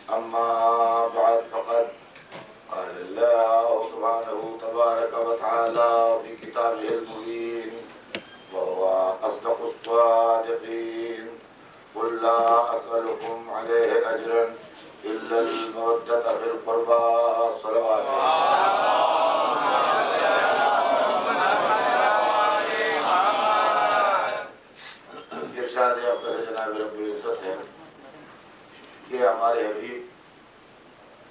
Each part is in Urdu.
أما بعد فقد قال الله سبحانه تبارك وتعالى في كتابه المبين وهو أصدق الصادقين قل لا أسألكم عليه أجرا إلا المودة في القربى صلوات ارشاد اقدس جناب رب العزت ہے کہ ہمارے حبیب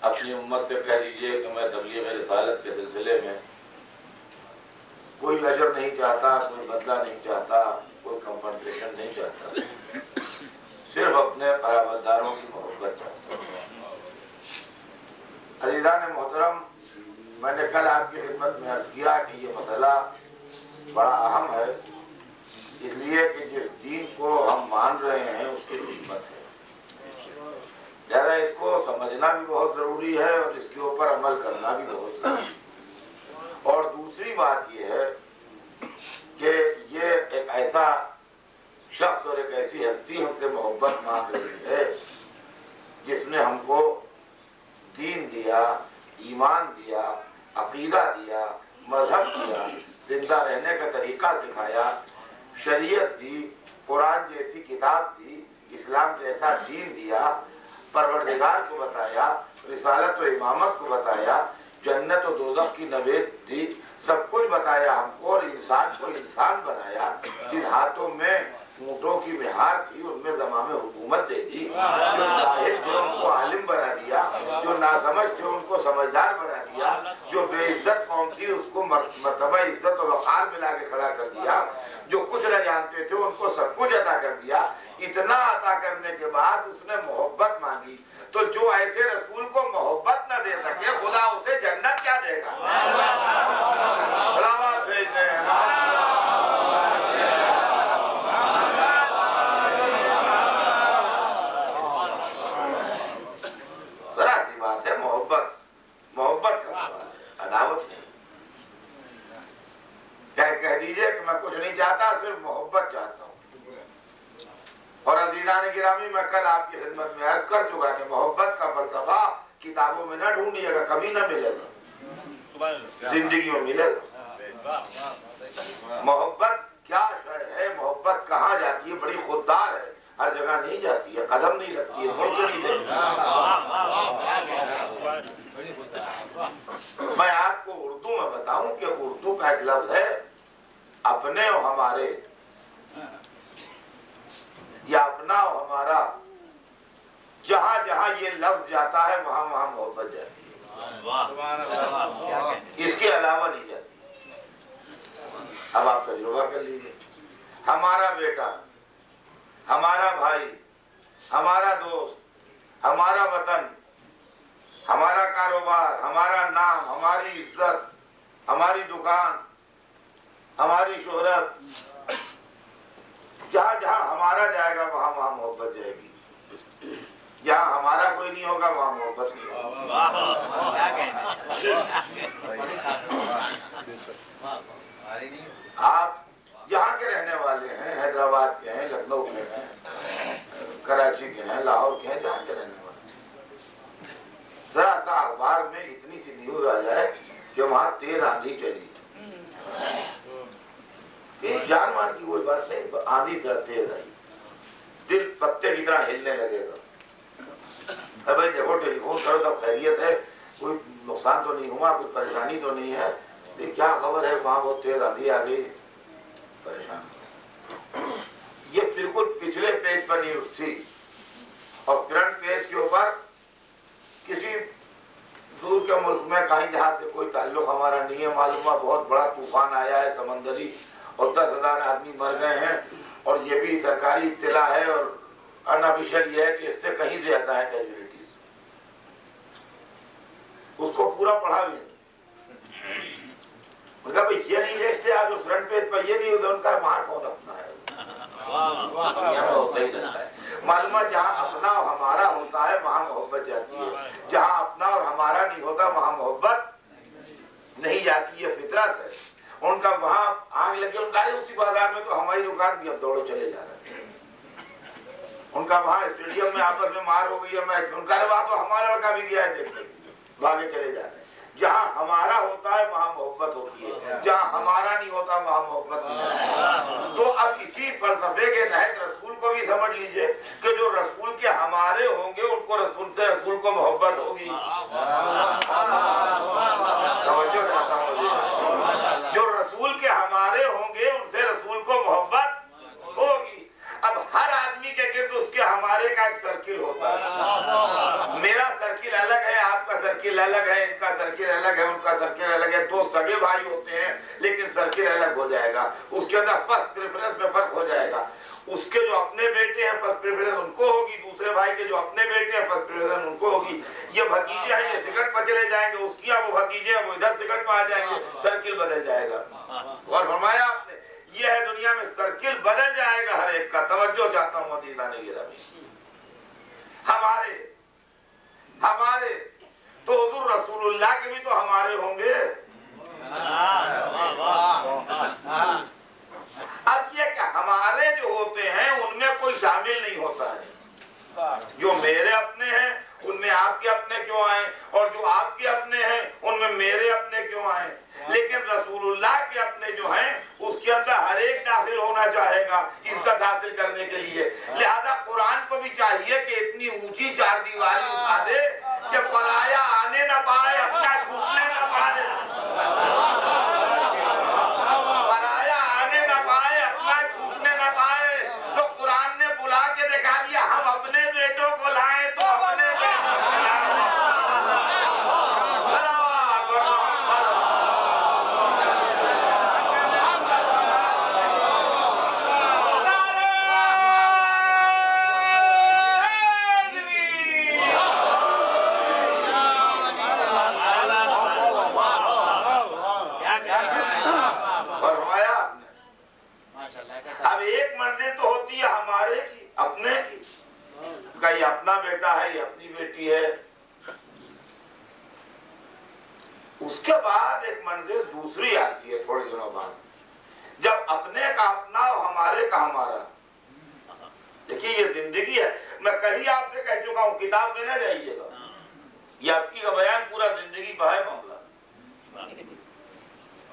اپنی امت سے کہہ دیجئے کہ میں تبلیغ رسالت کے سلسلے میں کوئی اجر نہیں چاہتا، کوئی بدلہ نہیں چاہتا، کوئی کمپنسیشن نہیں چاہتا، صرف اپنے قرابتداروں کی محبت چاہتا ہوں۔ عزیزان محترم، میں نے کل آپ کی خدمت میں عرض کیا کہ یہ مسئلہ بڑا اہم ہے، اس لیے کہ جس دین کو ہم مان رہے ہیں اس کی خدمت ہے، لہذا اس کو سمجھنا بھی بہت ضروری ہے اور اس کے اوپر عمل کرنا بھی بہت ضروری ہے۔ اور دوسری بات یہ ہے کہ یہ ایک ایسا شخص اور ایک ایسی ہستی ہم سے محبت مانگ رہی ہے جس نے ہم کو دین دیا، ایمان دیا، عقیدہ دیا، مذہب دیا، زندہ رہنے کا طریقہ سکھایا، شریعت دی، قرآن جیسی کتاب دی، اسلام جیسا دین دیا، پروردگار کو بتایا، رسالت و امامت کو بتایا، جنت و دوزخ کی نوید دی، سب کچھ بتایا ہم کو، اور انسان کو انسان بنایا، جن ہاتھوں میں اونٹوں کی مہار تھی ان میں زمام حکومت دے دی، جو جاہل تھے ان کو عالم بنا دیا، جو ناسمجھ تھے ان کو سمجھدار بنا دیا، جو بے عزت قوم تھی اس کو مرتبہ عزت و وقار ملا کے کھڑا کر دیا، جو کچھ نہ جانتے تھے ان کو سب کچھ عطا کر دیا۔ اتنا عطا کرنے کے بعد اس نے محبت مانگی، تو جو ایسے رسول کو محبت نہ دے سکے خدا اسے جنت کیا دے گا؟ سلامات بھیجنے ہیں۔ ذرا سی بات ہے محبت، محبت کا سوال ہے، عداوت نہیں۔ کہہ دیجئے کہ میں کچھ نہیں چاہتا، صرف محبت چاہتا ہوں۔ اور عزیزان گرامی، میں کل آپ کی خدمت میں عرض کر چکا کہ محبت کا فلسفہ کتابوں میں نہ ڈھونڈیے گا، کبھی نہ ملے گا، زندگی میں ملے گا۔ محبت کیا شے ہے، محبت کہاں جاتی ہے؟ بڑی خوددار ہے، ہر جگہ نہیں جاتی ہے، قدم نہیں رکھتی ہے، ملک نہیں دیتی۔ میں آپ کو اردو میں بتاؤں کہ اردو کا ایک لفظ ہے اپنے اور ہمارے، یا اپنا اور ہمارا، جہاں جہاں یہ لفظ جاتا ہے وہاں وہاں محبت جاتی ہے، اس کے علاوہ نہیں جاتی۔ اب آپ تجربہ کر لیجیے، ہمارا بیٹا، ہمارا بھائی، ہمارا دوست، ہمارا وطن، ہمارا کاروبار، ہمارا نام، ہماری عزت، ہماری دکان، ہماری شہرت، جہاں جہاں ہمارا جائے گا وہاں وہاں محبت جائے گی، جہاں ہمارا کوئی نہیں ہوگا وہاں محبت نہیں ہوگا۔ آپ یہاں کے رہنے والے ہیں، حیدرآباد کے ہیں، لکھنؤ کے ہیں، کراچی کے ہیں، لاہور کے ہیں، جہاں کے رہنے والے ہیں، ذرا سا اخبار میں اتنی سی نیوز آ جائے کہ وہاں تیز آندھی چلی، جان مان کی کوئی بات نہیں، آندھی طرح تیز آئی، دل پتے کی طرح ہلنے لگے گا۔ بھائی دیکھو ٹیلی فون کرو تب خیریت ہے، کوئی نقصان تو نہیں ہوا، کوئی پریشانی تو نہیں ہے، لیکن کیا خبر ہے وہاں بہت تیز آندھی آ گئی، پریشان۔ یہ بالکل پچھلے پیج پر نیوز تھی، اور فرنٹ پیج کے اوپر کسی دور کے ملک میں کہیں جہاں سے کوئی تعلق ہمارا نہیں ہے، معلوم ہوا بہت بڑا طوفان آیا ہے سمندری اور 10,000 آدمی مر گئے ہیں، اور یہ بھی سرکاری اطلاع ہے اور انآفیشل یہ ہے کہ اس سے کہیں زیادہ ہے کیجولیٹیز۔ اس کو پورا پڑھا بھی نہیں، ان کا بھئی یہ نہیں دیکھتے آپ جو فرنٹ پیج پر یہ نہیں ہوتا، ان کا وہاں کون اپنا ہے؟ دنیا میں ہوتا ہی رہتا ہے۔ معلوم ہے جہاں اپنا اور ہمارا ہوتا ہے وہاں محبت جاتی ہے، جہاں اپنا اور ہمارا نہیں ہوتا وہاں محبت نہیں جاتی، یہ فطرت ہے۔ ان کا وہاں آگ لگے، ان کا اسی بازار میں تو ہماری دکان بھی اب دوڑو چلے جا رہے ہیں، ان کا وہاں اسٹیڈیم میں آپس میں مار ہو گئی ہے میچ، ان کا وہاں تو ہمارا لڑکا بھی گیا ہے دیکھنے، بھاگے چلے جا رہے ہیں۔ جہاں ہمارا ہوتا ہے وہاں محبت ہوتی ہے، جہاں ہمارا نہیں ہوتا وہاں محبت نہیں ہوتی۔ تو اب اسی فلسفے کے تحت رسول کو بھی سمجھ لیجئے کہ جو رسول کے ہمارے ہوں گے ان کو رسول سے رسول کو محبت ہوگی۔ توجہ چاہتا ہوں مجھے، جو رسول کے ہمارے ہوں گے ان سے رسول کو محبت ہوگی۔ اب ہر آدمی کے گرد اس کے ہمارے کا ایک سرکل ہوتا ہے، میرا سرکل الگ ہے، آپ کا سرکل الگ ہے، ان کا سرکل الگ ہے، ان کا سرکل الگ ہے۔ دو سگے بھائی ہوتے ہیں لیکن سرکل الگ ہو جائے گا، اس کے اندر فرسٹ پریفرنس میں فرق ہو جائے گا۔ اس کے جو اپنے بیٹے ہیں فرسٹ پریفرنس ان کو ہوگی، دوسرے بھائی کے جو اپنے بیٹے ہیں فرسٹ پریفرنس ان کو ہوگی۔ یہ بھتیجے ہیں، یہ سگریٹ پہ چلے جائیں گے، اس کی وہ بھتیجے ہیں وہ ادھر سگریٹ پہ آ جائیں گے، سرکل بدل جائے گا۔ اور فرمایا آپ نے یہ ہے دنیا میں سرکل بدل جائے گا ہر ایک کا۔ توجہ چاہتا ہوں عزیزان گرامی، ہمارے تو حضور رسول اللہ کے بھی تو ہمارے ہوں گے۔ اب یہ کہ ہمارے جو ہوتے ہیں ان میں کوئی شامل نہیں ہوتا ہے، جو میرے اپنے ہیں ان میں آپ کے اپنے کیوں آئیں، اور جو آپ کے اپنے ہیں ان میں میرے اپنے کیوں آئیں۔ لیکن رسول اللہ کے اپنے جو ہیں اس کے اندر ہر ایک داخل ہونا چاہے گا عزت حاصل کرنے کے لیے۔ لہذا قرآن کو بھی چاہیے کہ اتنی اونچی چار دیواری اٹھا دے کہ پرایا آنے نہ پائے، اپنا چھوٹنے نہ پائے، پرایا آنے نہ پائے، اپنا چھوٹنے نہ پائے۔ تو قرآن نے بلا کے دکھا دیا ہم اپنے بیٹوں کو لائیں تو اپنے بیٹوں کو لائیں۔ اب ایک منزل تو ہوتی ہے ہمارے کی، اپنے کی، کہ یہ اپنا بیٹا ہے یہ اپنی بیٹی ہے۔ اس کے بعد ایک منزل دوسری آتی ہے تھوڑے دنوں بعد، جب اپنے کا اپنا اور ہمارے کا ہمارا۔ دیکھیے یہ زندگی ہے، میں کہیں آپ سے کہہ چکا ہوں کتاب میں نہ جائیے گا، یہ آپ کی کا بیان پورا زندگی پہ ہے معاملہ۔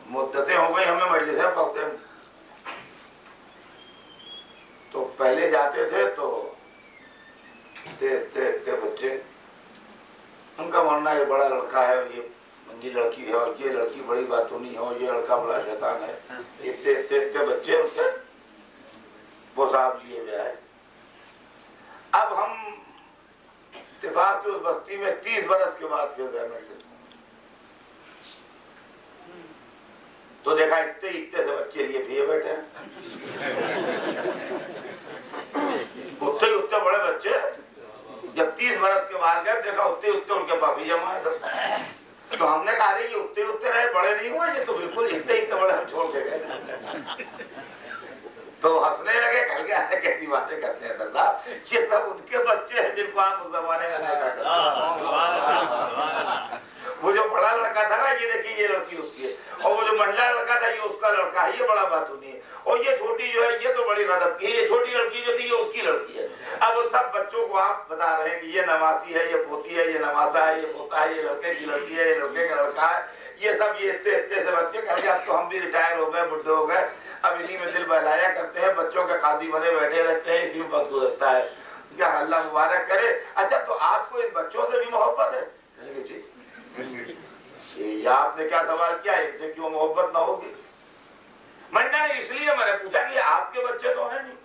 مدتیں ہو گئی ہمیں مجلسیں پڑھتے ہیں، تو پہلے جاتے تھے تو دیکھتے بچے، ان کا ماننا یہ بڑا لڑکا ہے، یہ منجی لڑکی ہے، اور یہ لڑکی بڑی باتونی ہے، اور یہ لڑکا بڑا شیطان ہے۔ اتنے بچے ان سے وہ صاحب لیے ہوئے آئے۔ اب ہم اتفاق سے اس بستی میں 30 برس کے بعد پھر گئے مجلس میں، تو دیکھا اتنے سے بچے لیے بھی بیٹھے ہیں، اتنے بڑے بچے۔ جب 30 برس کے بعد گئے دیکھا اتنے ان کے پاپی جمع ہے سب، تو ہم نے کہا یہ اتنے رہے بڑے نہیں ہوئے، یہ تو بالکل اتنے بڑے ہم چھوڑ کے گئے۔ تو ہنسنے لگے، کہہ گیا کیسی باتیں کرتے ہیں سردار، یہ سب ان کے بچے ہیں جن کو آپ اس زمانے میں دیکھا کرتے ہیں۔ وہ جو بڑا لڑکا تھا نا یہ دیکھیے یہ لڑکی اس کی ہے، اور وہ جو منڈلا لڑکا تھا یہ اس کا لڑکا ہے، یہ بڑا باتونی ہے، اور یہ چھوٹی جو ہے یہ تو بڑی غضب کی ہے، یہ چھوٹی لڑکی جو تھی یہ اس کی لڑکی ہے۔ اب وہ سب بچوں کو آپ بتا رہے ہیں کہ یہ نواسی ہے، یہ پوتی ہے، یہ نواسا ہے، یہ پوتا ہے، یہ لڑکے کی لڑکی ہے، یہ لڑکے کا لڑکا ہے، یہ سب یہ اتنے سے بچے کہہ گئے اب تو ہم بھی ریٹائر ہو گئے، بڈھے ہو گئے، اب انہی میں دل بہلایا کرتے ہیں، بچوں کے قاضی بنے بیٹھے رہتے ہیں، اسی میں وقت گزرتا ہے۔ کیا اللہ مبارک کرے۔ اچھا تو آپ کو ان بچوں سے بھی محبت ہے؟ کہیں گے جی۔ یہ آپ نے کیا سوال کیا، ان سے کیوں محبت نہ ہوگی؟ میں نے کہا اس لیے میں نے پوچھا کہ آپ کے بچے تو ہیں نہیں،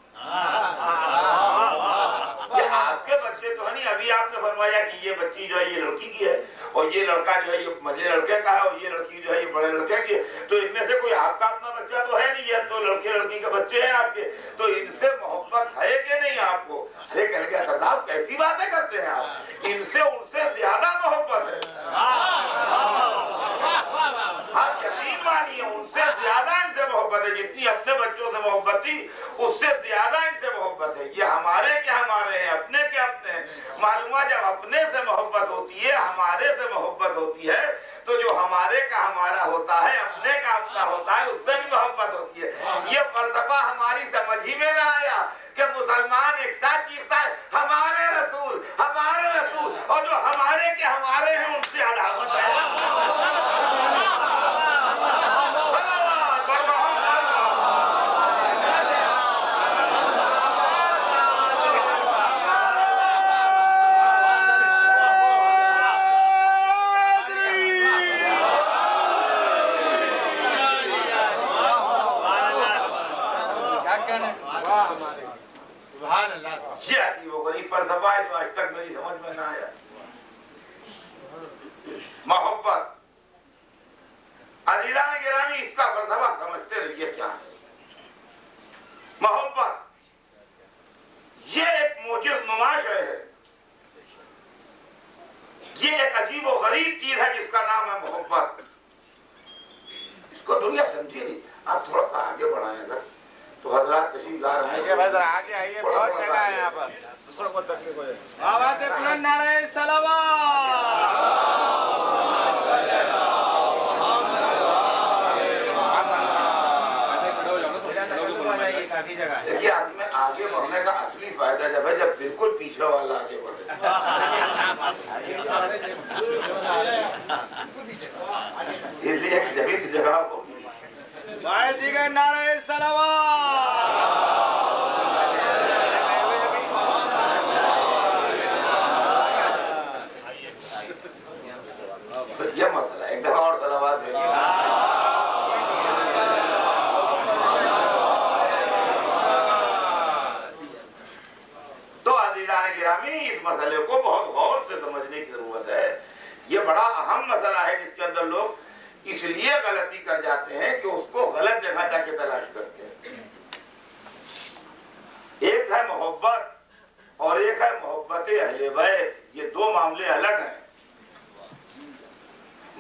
یہ آپ کے بچے تو ہیں نہیں۔ ابھی آپ نے فرمایا کہ یہ بچی جو ہے یہ لڑکی کی ہے، اور یہ لڑکا جو ہے یہ منجھلے لڑکے کا ہے، اور یہ لڑکی جو ہے یہ بڑے لڑکے کی ہے، تو ان میں سے کوئی آپ کا اپنا بچہ تو ہے نہیں، یہ تو لڑکے لڑکی کے بچے ہیں آپ کے، تو ان سے محبت ہے کہ نہیں آپ کو؟ ارے کہہ گیا سردار کیسی باتیں کرتے ہیں آپ، ان سے زیادہ محبت ہے۔ آپ یقین مانیے ان سے زیادہ ان سے محبت ہے، جتنی اپنے بچوں سے محبت تھی اس سے زیادہ ان سے محبت ہے۔ یہ ہمارے کے ہمارے ہیں، اپنے کے اپنے ہیں۔ معلوم ہے جب اپنے سے محبت ہوتی ہے، ہمارے سے محبت ہوتی ہے، تو جو ہمارے کا ہمارا ہوتا ہے، اپنے کا اپنا ہوتا ہے، اس سے بھی محبت ہوتی ہے۔ یہ فلسفہ ہماری سمجھ ہی میں نہ آیا کہ مسلمان ایک ساتھ چیختا ہے ہمارے رسول، ہمارے رسول، اور جو ہمارے کے ہمارے ہیں ان سے عداوت ہے۔ یہ عجیب و غریب فلسفہ ہے جو آج تک میری سمجھ میں نہ آیا۔ محبت، عزیزان گرامی، اس کا فلسفہ سمجھتے رہیے کیا ہے۔ محبت یہ ایک معجز نما شے ہے، یہ ایک عجیب و غریب چیز ہے جس کا نام ہے محبت۔ اس کو دنیا سمجھی نہیں۔ آپ تھوڑا سا آگے بڑھائیں اگر تو حضرات تشریف لا رہے ہیں۔ آگے آئیے، بہت جگہ ہے یہاں پر، دوسروں کو تکلیف ہو جائے۔ آواز بلند نعرہ دیکھیے آج میں آگے بڑھنے کا اصلی فائدہ جب ہے جب بالکل پیچھے والا آگے بڑھے۔ اس لیے ایک جگہ جگہ ہو دیگر نعرہ صلوات۔ یہ مسئلہ ایک دفعہ اور صلوات بھیجیے۔ تو عزیزان گرامی، اس مسئلے کو بہت غور سے سمجھنے کی ضرورت ہے۔ یہ بڑا اہم مسئلہ ہے جس کے اندر لوگ اس لیے غلطی کر جاتے ہیں کہ اس کو غلط جگہ جا کے تلاش کرتے ہیں۔ ایک ہے محبت اور ایک ہے محبت اہل بیت، یہ دو معاملے الگ ہیں۔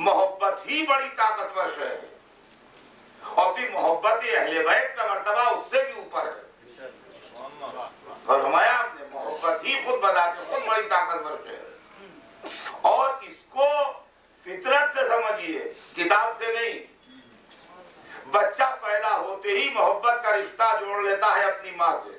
محبت ہی بڑی طاقتور شے ہے، اور پھر محبت اہل بیت کا مرتبہ اس سے بھی اوپر ہے۔ فرمایا آپ نے محبت ہی خود بذات خود بڑی طاقتور شے ہے، اور اس کو فطرت سے سمجھیے، کتاب سے نہیں۔ بچہ پیدا ہوتے ہی محبت کا رشتہ جوڑ لیتا ہے اپنی ماں سے،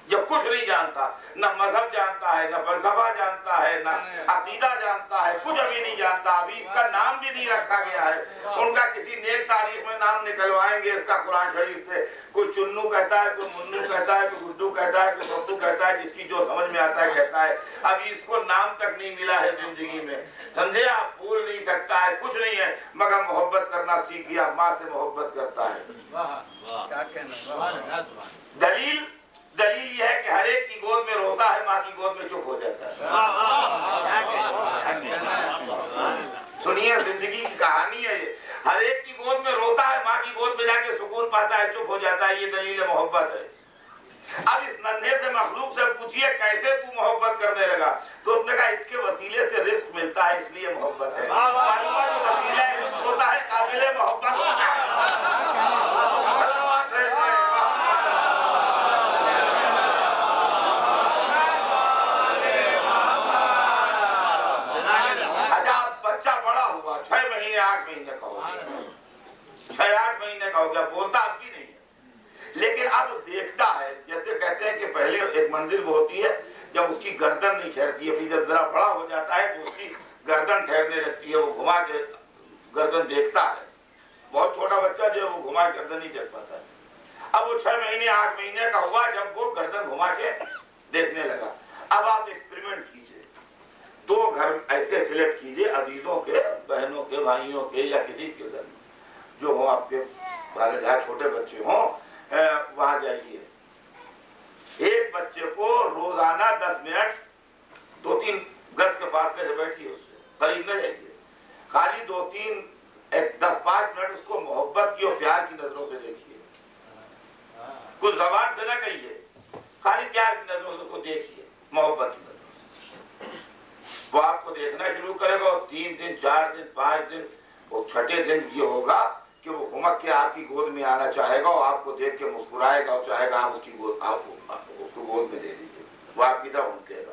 جب کچھ نہیں جانتا، نہ مذہب جانتا ہے، نہ فلسفہ جانتا ہے، نہ عقیدہ جانتا ہے، کچھ ابھی نہیں جانتا، ابھی اس کا نام بھی نہیں رکھا گیا ہے۔ ان کا کسی نیک تاریخ میں نام نکلوائیں گے اس کا قرآن شریف سے، کوئی چنو کہتا ہے، کوئی منو کہتا ہے، کوئی گڈو کہتا ہے، کوئی ببو کہتا ہے، جس کی جو سمجھ میں آتا ہے کہتا ہے۔ ابھی اس کو نام تک نہیں ملا ہے زندگی میں، سمجھے آپ، بول نہیں سکتا ہے، کچھ نہیں ہے، مگر محبت کرنا سیکھ گیا، ماں سے محبت کرتا ہے۔ دلیل یہ ہے کہ ہر ایک کی گود میں روتا ہے، ماں کی گود میں چپ ہو جاتا ہے۔ سنیے، زندگی کی کہانی ہے یہ، ہر ایک کی گود میں روتا ہے، ماں کی گود میں جا کے سکون پاتا ہے، چپ ہو جاتا ہے، یہ دلیل محبت ہے۔ اب اس ننھے سے مخلوق سے پوچھئے کیسے تو محبت کرنے لگا، تو اس نے کہا اس کے وسیلے سے رزق ملتا ہے، اس لیے محبت ہے۔ معلوم جو وسیلہ رزق ہوتا ہے قابل محبت ہوتا ہے۔ بولتا اب بھی نہیں ہے، لیکن اب دیکھتا ہے، جیسے کہتے ہیں کہ پہلے ایک منزل وہ ہوتی ہے جب اس کی گردن نہیں ٹھہرتی ہے، پھر جب ذرا بڑا ہو جاتا ہے تو اس کی گردن ٹھہرنے لگتی ہے، وہ گھما کے گردن دیکھتا ہے۔ بہت چھوٹا بچہ جو ہے وہ گھما کے گردن نہیں دیکھ پاتا ہے۔ اب وہ 6 مہینے 8 مہینے کا ہوا جب وہ گردن گھما کے دیکھنے لگا۔ اب آپ ایکسپریمنٹ کیجئے، 2 گھر ایسے سلیکٹ کیجئے، عزیزوں کے، بہنوں کے، بھائیوں کے، یا کسی کے گھر جو ہو آپ کے بارے جہاں چھوٹے بچے ہوں، وہاں جائیے۔ ایک بچے کو روزانہ 10 منٹ 2-3 گز کے فاصلے سے بیٹھیے، اس سے قریب نہ جائیے، خالی 10-5 منٹ اس کو محبت کی اور پیار کی نظروں سے دیکھیے، کچھ زبان سے نہ کہیے، خالی پیار کی نظروں سے اس کو دیکھیے، محبت کی نظروں سے۔ وہ آپ کو دیکھنا شروع کرے گا، اور 3 دن 4 دن 5 دن اور 6ٹھے دن یہ ہوگا کہ وہ گھمک کے آپ کی گود میں آنا چاہے گا، اور آپ کو دیکھ کے مسکرائے گا، اور چاہے گا آپ اس کو گود میں دے دیجیے، وہ آپ کی طرف اٹھے گا۔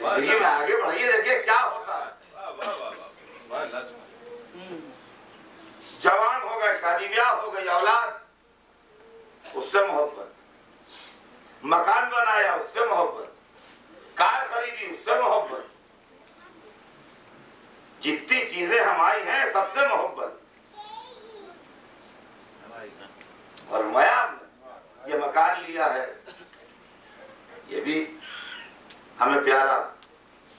زندگی میں آگے بڑھیے, دیکھیے کیا ہوتا ہے. جوان ہو گئے, شادی بیاہ ہو گئی, اولاد, اس سے محبت. مکان بنایا, اس سے محبت. کار خریدی, اس سے محبت. جتنی چیزیں ہماری ہیں سب سے محبت. اور فرمایا یہ مکان لیا ہے, یہ بھی ہمیں پیارا.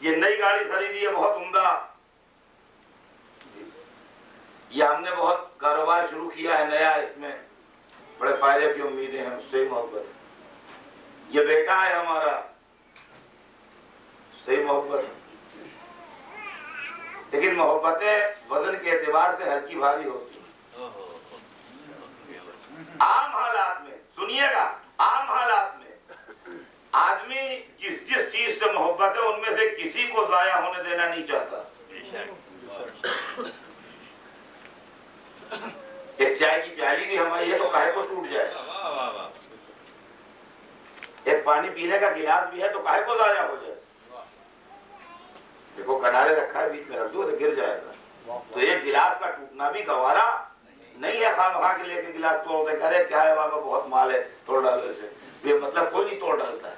یہ نئی گاڑی خریدی ہے بہت عمدہ, یہ ہم نے بہت کاروبار شروع کیا ہے نیا, اس میں بڑے فائدے کی امیدیں ہیں, اس سے محبت. یہ بیٹا ہے ہمارا, صحیح محبت. لیکن محبتیں وزن کے اعتبار سے ہلکی بھاری ہوتی ہیں. عام حالات میں, سنیے گا, عام حالات میں آدمی جس چیز سے محبت ہے ان میں سے کسی کو ضائع ہونے دینا نہیں چاہتا. ایک چائے کی پیالی بھی ہماری ہے تو کاہے کو ٹوٹ جائے, ایک پانی پینے کا گلاس بھی ہے تو کاہے کو ضائع ہو جائے. دیکھو کنارے رکھا ہے, بیچ میں رکھ دو تو گر جائے گا. تو ایک گلاس کا ٹوٹنا بھی گوارا نہیں ہے. خواہ مخواہ کے لے کے گلاس توڑ دے, کرے کیا ہے بابا بہت مال ہے توڑ ڈالو اسے, بے مطلب کوئی نہیں توڑ ڈالتا ہے.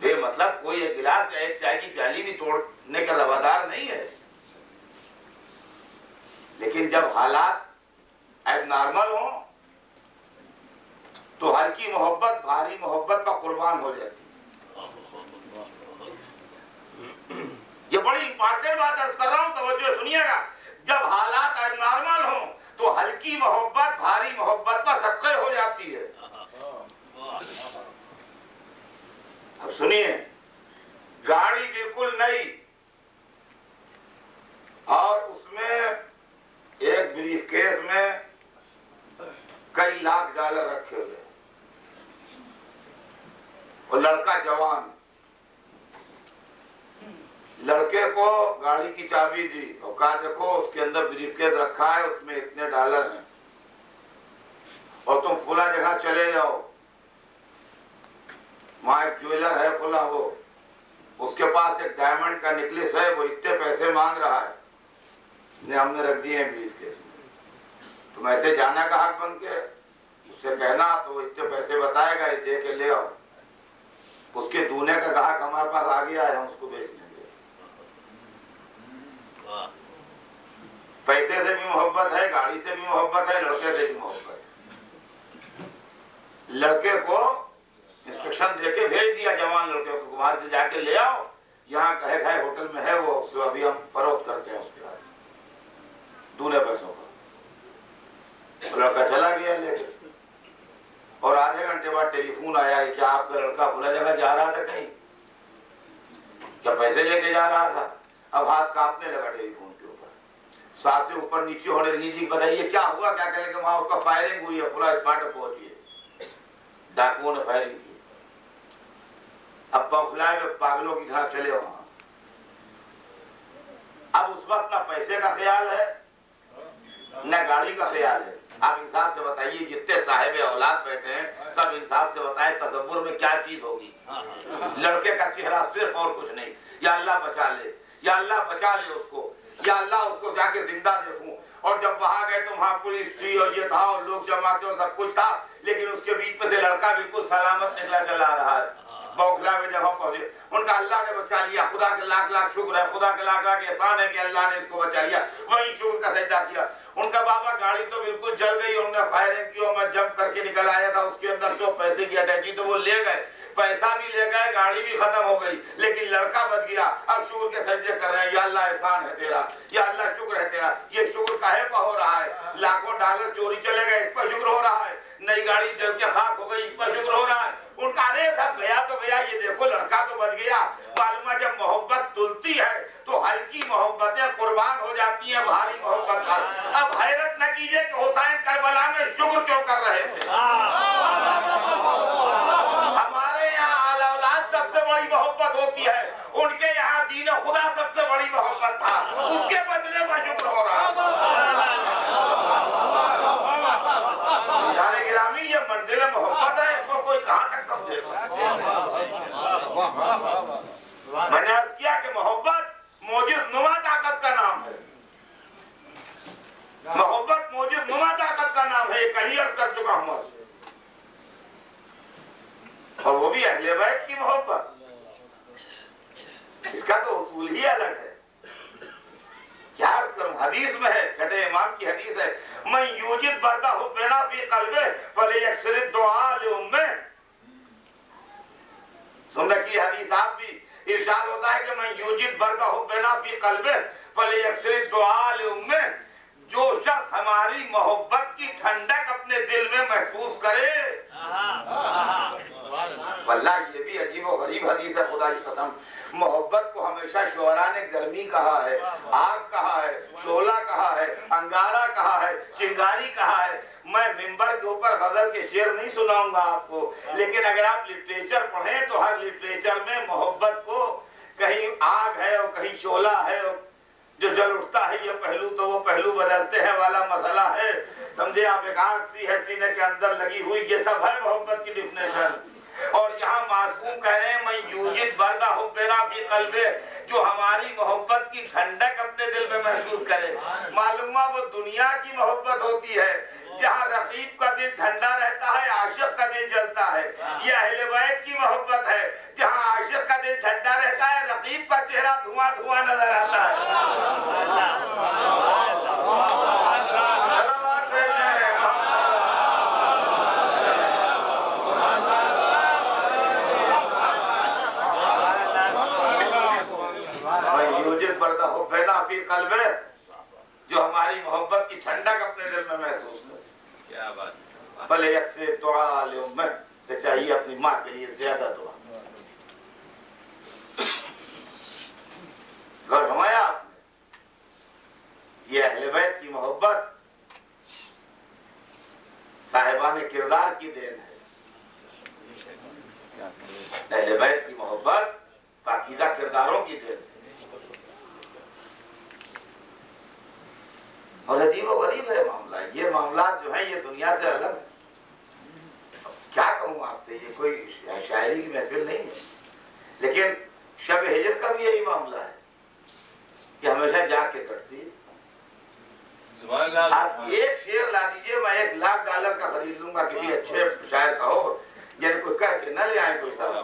بے مطلب کوئی ایک گلاس یا ایک چائے کی پیالی بھی توڑنے کا روادار نہیں ہے. لیکن جب حالات ایب نارمل ہوں تو ہلکی محبت بھاری محبت کا قربان ہو جاتی. یہ بڑی امپارٹنٹ بات عرض کر رہا ہوں, توجہ سنیے گا. جب حالات ایب نارمل ہوں تو ہلکی محبت بھاری محبت کا صدقے ہو جاتی ہے. اب سنیے, گاڑی بالکل نئی اور اس میں ایک بریف کیس میں کئی لاکھ ڈالر رکھے ہوئے, اور لڑکا جوان. لڑکے کو گاڑی کی چابی دی اور کہا دیکھو اس کے اندر بریف کیس رکھا ہے, اس میں اتنے ڈالر ہیں اور تم فلاں جگہ چلے جاؤ, وہاں ایک جویلر ہے فلاں, وہ اس کے پاس ایک ڈائمنڈ کا نیکلس ہے, وہ اتنے پیسے مانگ رہا ہے. ہم نے رکھ دیے ہیں بریف کیس میں, تم ایسے جانا کا حق بن کے اس سے کہنا تو وہ اتنے پیسے بتائے گا, یہ دے کے لے آؤ. اس کے دونے کا گاہک ہمارے پاس آ گیا ہے, ہم اس کو بیچ لیں گے. پیسے سے بھی محبت ہے, گاڑی سے بھی محبت ہے, لڑکے سے بھی محبت ہے. لڑکے کو انسٹرکشن دے کے بھیج دیا, جوان لڑکے کو, وہاں سے جا کے لے آؤ, یہاں کہے کھائے ہوٹل میں ہے وہ, ابھی ہم فروخت کرتے ہیں اس کے بعد دونے پیسوں کا. لڑکا چلا گیا لے کے, اور آدھے گھنٹے بعد ٹیلی فون آیا ہے کیا آپ کا لڑکا فلاں جگہ جا رہا تھا کہیں, کیا پیسے لے کے جا رہا تھا. اب ہاتھ کانپنے لگا ٹیلی فون کے اوپر, سانسیں اوپر نیچے ہونے لگی. جی بتائیے کیا ہوا, کیا کہنے کہ وہاں اس کا فائرنگ ہوئی ہے, پورا اسپاٹ پہنچی ہے, ڈاکوؤں نے فائرنگ کی. اب بوکھلائے ہوئے پاگلوں کی طرح چلے وہاں. اب اس وقت نہ پیسے کا خیال ہے نہ گاڑی کا خیال ہے. آپ انصاف سے بتائیے, جتنے صاحب اولاد بیٹھے ہیں سب انصاف سے بتائیں تصور میں کیا چیز ہوگی. لڑکے کا چہرہ صرف اور کچھ نہیں, یا اللہ بچا لے, یا اللہ بچا لے اس کو, یا اللہ اس کو جا کے زندہ دیکھوں. اور جب وہاں گئے تو وہاں پولیس تھی اور یہ تھا اور لوگ جمع تھے اور سب کچھ تھا, لیکن اس کے بیچ میں سے لڑکا بالکل سلامت نکلا چلا رہا ہے. بوکھلا میں جب ہم پہنچے, ان کا اللہ نے بچا لیا, خدا کے لاکھ لاکھ شکر ہے, خدا کے لاکھ لاکھ احسان ہے کہ اللہ نے اس کو بچا لیا. وہی شکر کا سجدہ کیا. ان کا بابا گاڑی تو بالکل جل گئی, انہوں نے فائرنگ کی, اور میں جمپ کر کے نکل آیا تھا, اس کے اندر جو پیسے کی اٹیچی تو وہ لے گئے, پیسہ بھی لے گئے, گاڑی بھی ختم ہو گئی, لیکن لڑکا بچ گیا. اب شکر کے سجدے کر رہے ہیں, یا اللہ احسان ہے تیرا, یا اللہ شکر ہے تیرا. یہ شکر کاہے کا ہو رہا ہے؟ لاکھوں ڈالر چوری چلے گئے, اس پر شکر ہو رہا ہے. نئی گاڑی جل کے خاک ہو گئی, اس پر شکر ہو رہا ہے. ان کا ارے سب گیا تو گیا, یہ دیکھو لڑکا تو بچ گیا. معلوم ہے جب محبت تلتی ہے تو ہلکی محبتیں قربان ہو جاتی ہیں بھاری محبت پر. اب حیرت نہ کیجئے کہ حسین کربلا میں شکر کیوں کر رہے تھے. ہمارے یہاں اعلی اولاد سب سے بڑی محبت ہوتی ہے, ان کے یہاں دین خدا سب سے بڑی محبت تھا, اس کے بدلے میں شکر ہو رہا تھا. گرامی یہ منزل محبت ہے, اس کو کوئی کہاں تک سمجھے گا. میں نے عرض کیا کہ محبت موجز نما طاقت کا نام ہے، محبت موجز نما طاقت کا نام ہے، یہ کہیں عرض کر چکا ہوں آپ سے، اور وہ بھی اہل بیت کی محبت، اس کا تو اصول ہی الگ ہے۔ کیا عرض کروں، حدیث میں ہے، چھٹے امام کی حدیث ہے، من یوجد بردہ حبنا فی قلبہ فلیکثر الدعاء لامہ۔ سن رکھی حدیث آپ بھی، ارشاد ہوتا ہے کہ من یوجد بردہ حبنا فی قلبہ فلیکثر الدعاء لامہ، جو شخص ہماری محبت کی ٹھنڈک اپنے دل میں محسوس کرے۔ واللہ یہ بھی عجیب و غریب حدیث ہے، خدا کی قسم۔ محبت کو ہمیشہ شعراء نے گرمی کہا ہے، آگ کہا ہے، شعلہ کہا ہے، انگارہ کہا ہے، چنگاری کہا ہے۔ میں منبر کے اوپر غزل کے شعر نہیں سناؤں گا آپ کو، لیکن اگر آپ لٹریچر پڑھیں تو ہر لٹریچر میں محبت کو کہیں آگ ہے اور کہیں شعلہ ہے، جو جل اٹھتا ہے یہ پہلو تو وہ پہلو بدلتے ہیں والا مسئلہ ہے، سمجھے آپ، ایک آگ سی ہے سینے کے اندر لگی ہوئی، یہ سب ہے محبت کی ڈیفینیشن۔ اور یہاں معصوم کہہ رہے ہیں من یوجد بردہ حبنا فی قلبہ، جو ہماری محبت کی ٹھنڈک اپنے دل میں محسوس کرے۔ معلوم ہوا وہ دنیا کی محبت ہوتی ہے، جہاں رقیب کا دل ٹھنڈا رہتا ہے، عاشق کا دل جلتا ہے۔ یہ اہل بیت کی محبت ہے، جہاں عاشق کا دل ٹھنڈا رہتا ہے، رقیب کا چہرہ دھواں دھواں نظر آتا ہے۔ بردہ حبنا فی قلبہ، جو ہماری محبت کی ٹھنڈک اپنے دل میں محسوس کرے۔ کیا بات، بھلے یکسر دعا لامہ، سے چاہیے اپنی ماں کے لیے زیادہ دعا۔ غور فرمایا آپ نے، یہ اہل بیت کی محبت صاحبان کردار کی دین ہے۔ اہل بیت کی محبت پاکیزہ کرداروں کی دین ہے۔ اور عجیب و غریب ہے معاملہ، یہ معاملات جو ہیں یہ دنیا سے الگ ہے۔ کیا کہوں آپ سے، یہ کوئی شاعری کی محفل نہیں ہے، لیکن شب ہجر کا بھی یہی معاملہ ہے کہ ہمیشہ جاگ کے کٹتی ہے۔ آپ ایک شعر لا دیجئے، میں $1,00,000 کا خرید لوں گا، کسی اچھے شاعر کا ہو، یعنی کوئی کہہ کے نہ لے آئے کوئی صاحب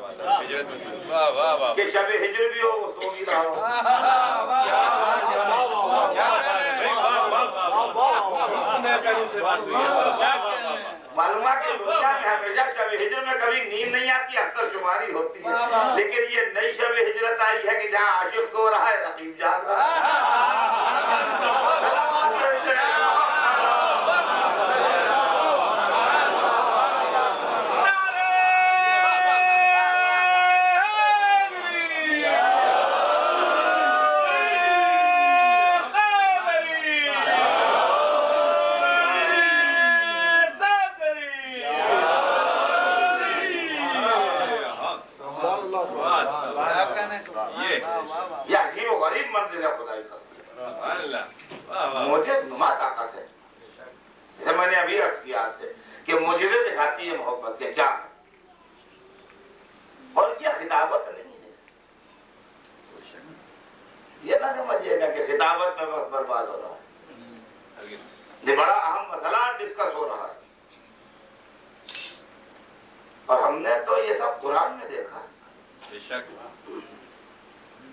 کہ شب ہجر بھی ہو وہ سو بھی رہا ہو۔ معلومات کہ دنیا میں ہمیشہ شب ہجر میں کبھی نیند نہیں آتی، اکثر شماری ہوتی ہے، لیکن یہ نئی شب ہجرت آئی ہے کہ جہاں عاشق سو رہا ہے رقیب جاگ رہا ہے۔ یہ عجیب و غریب منزل ہے خدائی کا، موجز نما طاقت ہے۔ جیسے میں نے ابھی عرض کیا آپ سے کہ موجزے دکھاتی ہے محبت کے کیا ہے، اور یہ خطابت نہیں ہے۔ یہ نہ سمجھیے گا کہ خطابت میں بس برباد ہو رہا ہے، یہ بڑا اہم مسئلہ ڈسکس ہو رہا ہے، اور ہم نے تو یہ سب قرآن میں دیکھا ہے۔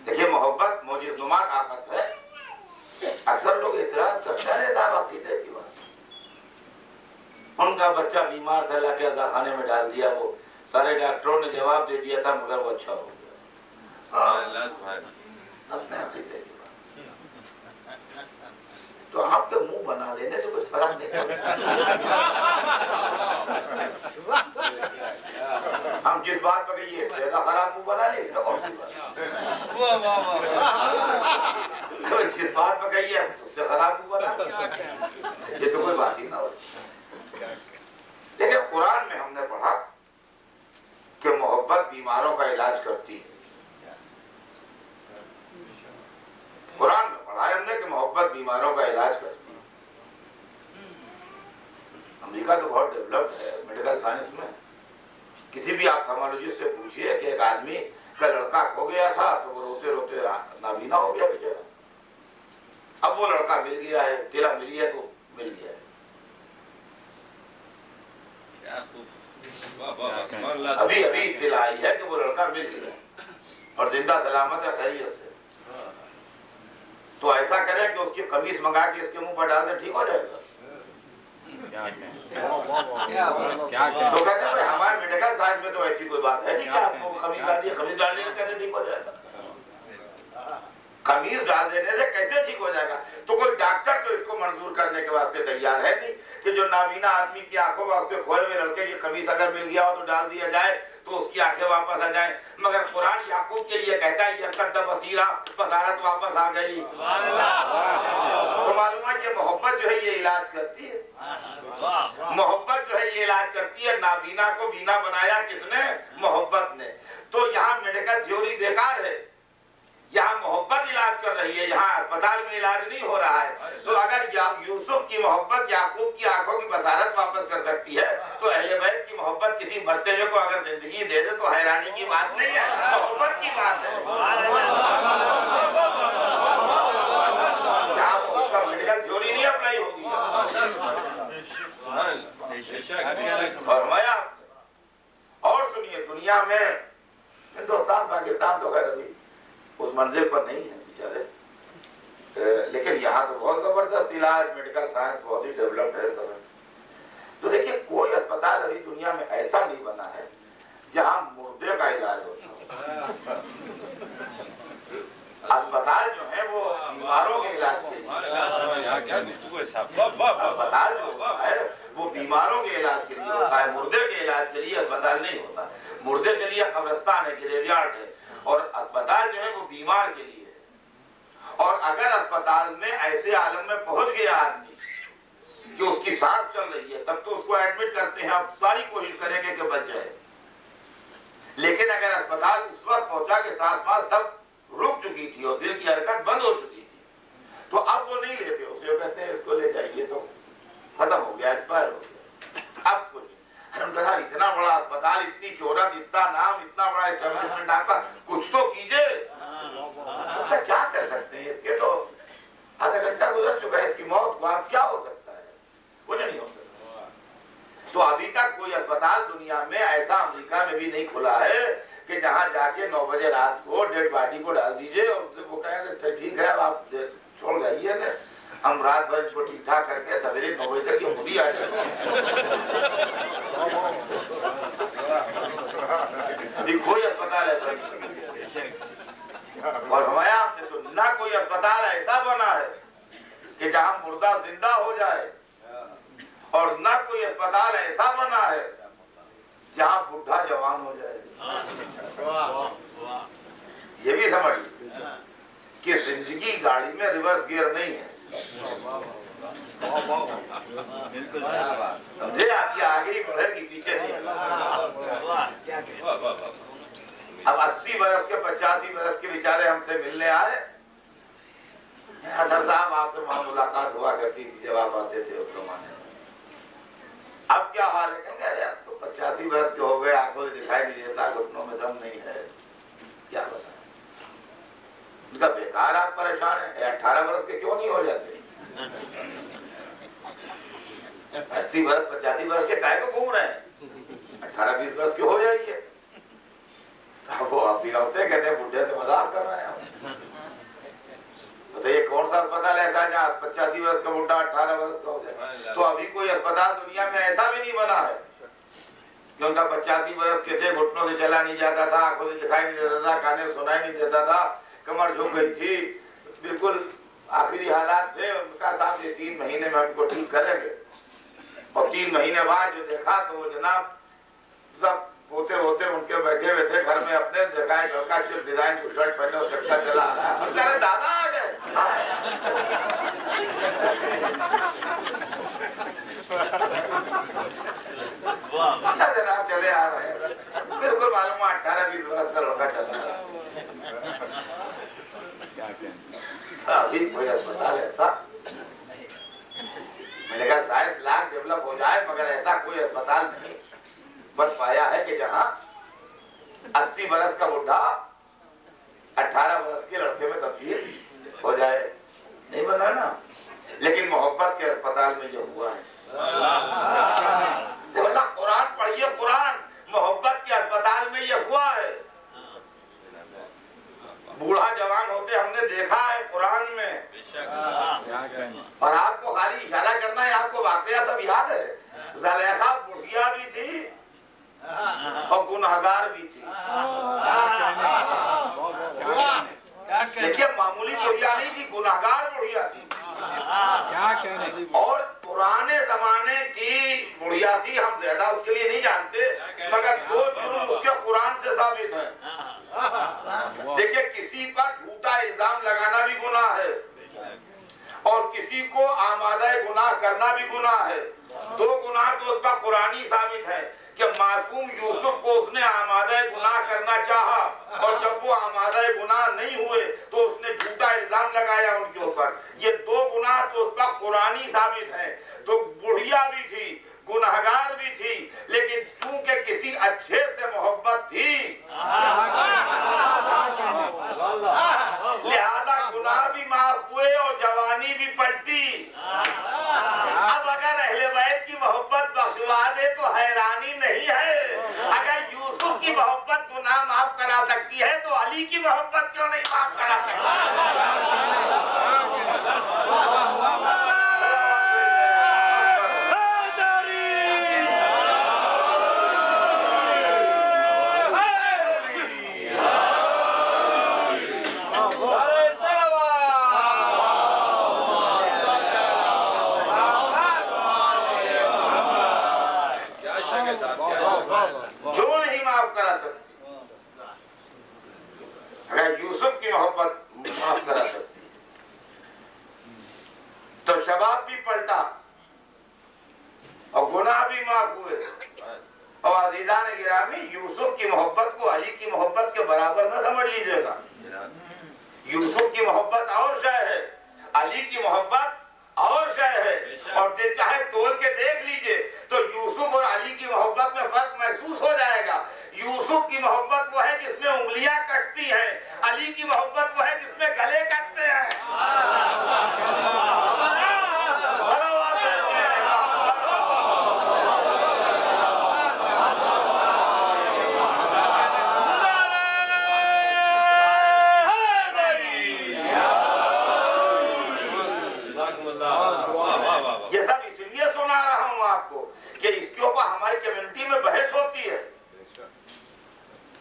دیکھیے محبت موجز نما طاقت ہے۔ اکثر لوگ اعتراض کرتے ہیں عقیدے کی بات، ان کا بچہ بیمار تھا، لا کے عزاخانے میں ڈال دیا، وہ سارے ڈاکٹروں نے جواب دے دیا تھا مگر وہ اچھا ہو گیا۔ اپنے عقیدے کی بات تو آپ کے منہ بنا لینے سے کچھ فرق نہیں پڑتا۔ ہم جس بات پر کہیے اس سے زیادہ خراب منہ بنا لیں، اس میں کون سی بات؟ جس بات پر کہیے اس سے خراب منہ بنا لیں، یہ تو کوئی بات ہی نہ ہو۔ لیکن قرآن میں ہم نے پڑھا کہ محبت بیماروں کا علاج کرتی ہے۔ قرآن میں پڑھا ہے ہم نے کہ محبت بیماروں کا علاج کرتی ہے۔ امریکہ تو بہت ڈیولپڈ ہے میڈیکل سائنس میں، کسی بھی آپتھالمولوجسٹ سے پوچھئے کہ ایک آدمی کا لڑکا کھو گیا تھا تو وہ روتے روتے نابینا ہو گیا بیچارہ. اب وہ لڑکا مل گیا ہے, تیرا ملی ہے تو مل گیا ہے. ابھی ابھی اطلاع آئی ہے کہ وہ لڑکا مل گیا اور زندہ سلامت ہے, خیریت سے. تو ایسا کرے کہ اس کی قمیص منگا کے اس کے منہ پر ڈال دے, ٹھیک ہو جائے گا. تو کہتے ہیں ہمارے میڈیکل سائنس میں تو ایسی کوئی بات ہے نہیں کہ آپ کو قمیص ڈال دیے, قمیص ڈال دینے کیسے ٹھیک ہو جائے گا. قمیص ڈال دینے سے کیسے ٹھیک ہو جائے گا. تو کوئی ڈاکٹر تو اس کو منظور کرنے کے واسطے تیار ہے نہیں کہ جو نابینا آدمی کی آنکھوں میں اس کے کھوئے ہوئے لڑکے کی قمیص اگر مل گیا ہو تو ڈال دیا جائے تو اس کی آنکھیں واپس آ جائیں. مگر قرآن یعقوب کے لیے کہتا ہے یرتد بصیرہ, بصارت واپس آ گئی. تو معلوم ہے کہ محبت جو ہے یہ علاج کرتی ہے. محبت جو ہے یہ علاج کرتی ہے. نابینا کو بینا بنایا کس نے؟ محبت نے. تو یہاں میڈیکل تھیوری بیکار ہے, یہاں محبت علاج کر رہی ہے, یہاں اسپتال میں علاج نہیں ہو رہا ہے. تو اگر یوسف کی محبت یعقوب کی آنکھوں کی بصارت واپس کر سکتی ہے تو اہل بیت کی محبت کسی مرتے ہوئے کو اگر زندگی دے دے تو حیرانی کی بات نہیں ہے, محبت کی بات ہے. یہاں اس کا میڈیکل تھیوری نہیں اپلائی ہوگی. فرمایا اور سنیے, دنیا میں ہندوستان پاکستان تو خیر ابھی اس منزل پر نہیں ہے بیچارے, لیکن یہاں تو بہت زبردست علاج, میڈیکل سائنس بہت ہی ڈیولپڈ ہے سب. تو دیکھیے کوئی اسپتال ابھی دنیا میں ایسا نہیں بنا ہے جہاں مردے کا علاج ہوتا. اسپتال جو ہے وہ بیماروں کے علاج کے لیے, اسپتال جو ہوتا ہے وہ بیماروں کے علاج کے لیے ہوتا ہے, مردے کے علاج کے لیے اسپتال نہیں ہوتا. مردے کے لیے قبرستان ہے, گریو یارڈ ہے, اور اسپتال جو ہے وہ بیمار کے لیے ہے. اور اگر اسپتال میں ایسے عالم میں پہنچ گیا آدمی کہ اس کی سانس چل رہی ہے تب تو اس کو ایڈمٹ کرتے ہیں, اب ساری کوشش کریں گے کہ بچ جائے. لیکن اگر اسپتال اس وقت پہنچا کہ سانس وانس سب رک چکی تھی اور دل کی حرکت بند ہو چکی تھی تو اب وہ نہیں لیتے اسے, کہتے ہیں اس کو لے جائیے تو ختم ہو گیا, ایکسپائر ہو گیا. اب کچھ اتنا بڑا اسپتال, اتنی شہرت, اتنا نام, اتنا بڑا اسٹیبلشمنٹ آپ کا, کچھ تو کیجئے. کیا کر سکتے ہیں, اس کے تو آدھا گھنٹہ گزر چکا ہے, اس کی موت کو آپ کیا ہو سکتا ہے, کچھ نہیں ہو سکتا. تو ابھی تک کوئی اسپتال دنیا میں ایسا امریکہ میں بھی نہیں کھلا ہے کہ جہاں جا کے 9 بجے رات کو ڈیڈ باڈی کو ڈال دیجئے اور وہ کہیں کہ ٹھیک ہے اب آپ چھوڑ جائیے نا, ہم رات بھر اس کو ٹھیک ٹھاک کر کے سویرے 9 بجے تک یہ خود ہی آ جائے. ابھی کوئی اسپتال ایسا نہیں. اور ہمارے آپ نے تو نہ کوئی اسپتال ایسا بنا ہے کہ جہاں مردہ زندہ ہو جائے, اور نہ کوئی اسپتال ایسا بنا ہے جہاں بڈھا جوان ہو جائے. یہ بھی سمجھ لیجیے کہ زندگی گاڑی میں ریورس گیئر نہیں ہے. سمجھے, آپ کی آگے ہی بڑھے گی, پیچھے نہیں. اب 80 برس کے 85 برس کے بیچارے ہم سے ملنے آئے. حضرت صاحب آپ سے وہاں ملاقات ہوا کرتی تھی جب آپ آتے تھے اس زمانے میں, اب کیا حال ہے؟ کہیں گے اب تو 85 برس کے ہو گئے, آنکھوں سے دکھائی نہیں دیتا, گھٹنوں میں دم نہیں ہے, کیا بتائیں. ان کا بیکار آپ پریشان ہیں, 18 برس کے کیوں نہیں ہو جاتے؟ 80 برس 85 برس کے کائے کو گھوم رہے ہیں, 18-20 برس کے ہو جائیے. وہ آپ بھی ہوتے ہیں, کہتے ہیں بڈھے سے مذاق کر رہے ہیں. بتائیے کون سا اسپتال ایسا ہے جہاں 85 برس کا بڈھا 18 برس کا ہو جائے؟ تو ابھی کوئی اسپتال دنیا میں ایسا بھی نہیں بنا ہے کہ ان کا 85 برس کے تھے, گھٹنوں سے چلا نہیں جاتا تھا, آنکھوں سے دکھائی نہیں دیتا تھا, کانے سے سنائی نہیں دیتا تھا, کمر جھک گئی تھی, بالکل آخری حالات تھے. ان کا صاحب یہ 3 مہینے میں ہم کو ٹھیک کریں گے. اور 3 مہینے بعد جو دیکھا تو وہ جناب سب ہوتے ہوتے ان کے بیٹھے ہوئے تھے گھر میں اپنے, دیکھا ایک لڑکا صرف ڈیزائن کی شرٹ پہنے اور چکا چلا آ رہا ہے. ہم کہہ رہے دادا آ گئے. جناب چلے آ رہے ہیں, بالکل معلوم 18-20 برس کا لڑکا چل رہا ہے. ابھی کوئی اسپتال ایسا میں نے کہا سائنس لاکھ ڈیولپ ہو جائے مگر ایسا کوئی اسپتال نہیں بن پایا ہے کہ جہاں 80 برس کا بڈھا ہو جائے، نہیں بنا نا، لیکن محبت کے اسپتال میں یہ ہوا ہے۔ اللہ قرآن پڑھیے، قرآن محبت کے اسپتال میں یہ ہوا ہے۔ بوڑھا جوان ہوتے ہم نے دیکھا ہے قرآن میں، اور آپ کو خالی اشارہ کرنا ہے، آپ کو واقعہ سب یاد ہے۔ زلیخا بڑھیا بھی تھی اور گنہگار بھی تھی۔ دیکھیے معمولی بڑھیا نہیں تھی، گنہگار بڑھیا تھی، اور پرانے زمانے کی بڑھیا تھی۔ ہم زیادہ اس کے لیے نہیں جانتے، مگر دو جرم اس کے قرآن سے ثابت ہیں۔ دیکھیے کسی پر جھوٹا الزام لگانا بھی گناہ ہے، اور کسی کو آمادہ گناہ کرنا بھی گناہ ہے۔ دو گناہ تو اس کا قرآنی ثابت ہے کہ معصوم یوسف کو اس نے آمادہ گناہ کرنا چاہا، اور جب وہ آمادہ گناہ نہیں ہوئے تو اس نے جھوٹا الزام لگایا ان کے اوپر۔ یہ دو گناہ تو اس کا قرآنی ثابت ہے۔ تو بڑھیا بھی تھی، گنہگار بھی تھی، لیکن چونکہ کسی اچھے سے محبت تھی لہذا گناہ بھی معاف ہوئے اور جوانی بھی پلٹی۔ اب اگر اہل بیت کی محبت بخشوا دے تو حیرانی نہیں ہے۔ اگر یوسف کی محبت گناہ معاف کرا سکتی ہے تو علی کی محبت کیوں نہیں معاف کرا سکتی؟ جو نہیں معاف کرا سکتی، اگر یوسف کی محبت معاف کرا سکتی تو شباب بھی پلٹا اور گناہ بھی معاف ہوئے۔ اور عزیزان گرامی، یوسف کی محبت کو علی کی محبت کے برابر نہ سمجھ لیجیے گا۔ یوسف کی محبت اور شے ہے، علی کی محبت اور شے ہے، اور چاہے تول کے دیکھ لیجئے تو یوسف اور علی کی محبت میں فرق محسوس ہو جائے گا۔ یوسف کی محبت وہ ہے جس میں انگلیاں کٹتی ہیں، علی کی محبت وہ ہے جس میں گلے کٹتے ہیں۔ یہ سب اس لیے سنا رہا ہوں آپ کو کہ اس کے اوپر ہماری کمیونٹی میں بحث ہوتی ہے۔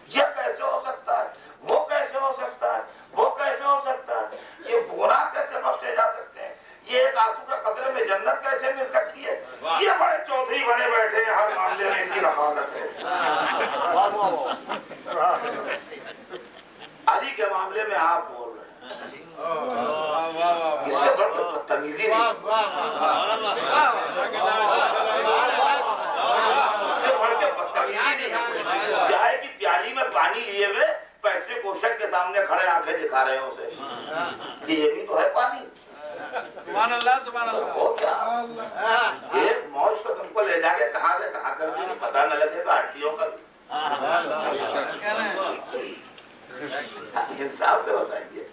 یہ کیسے ہو سکتا ہے، وہ کیسے ہو سکتا ہے، وہ کیسے ہو سکتا ہے، یہ گناہ کیسے بخشے جا سکتے ہیں، یہ ایک آنسو کے قطرے میں جنت کیسے مل سکتی ہے۔ یہ بڑے چودھری بنے بیٹھے ہیں، ہر معاملے میں ان کی دخالت ہے۔ علی کے معاملے میں آپ بول رہے ہیں، اس سے بڑھ کر بدتمیزی نہیں، اس سے بڑھ کے بدتمیزی نہیں۔ چائے کی پیالی میں پانی لیے ہوئے پیسے کوشن کے سامنے کھڑے آنکھیں دکھا رہے ہیں اسے کہ یہ بھی تو ہے پانی۔ سبحان اللہ، سبحان اللہ۔ ہو کیا ایک موج تو تم کو لے جا کے کہاں سے کہاں کر دی پتہ نہ لگے گا ہڈیوں کا بھی۔ انصاف سے بتائیے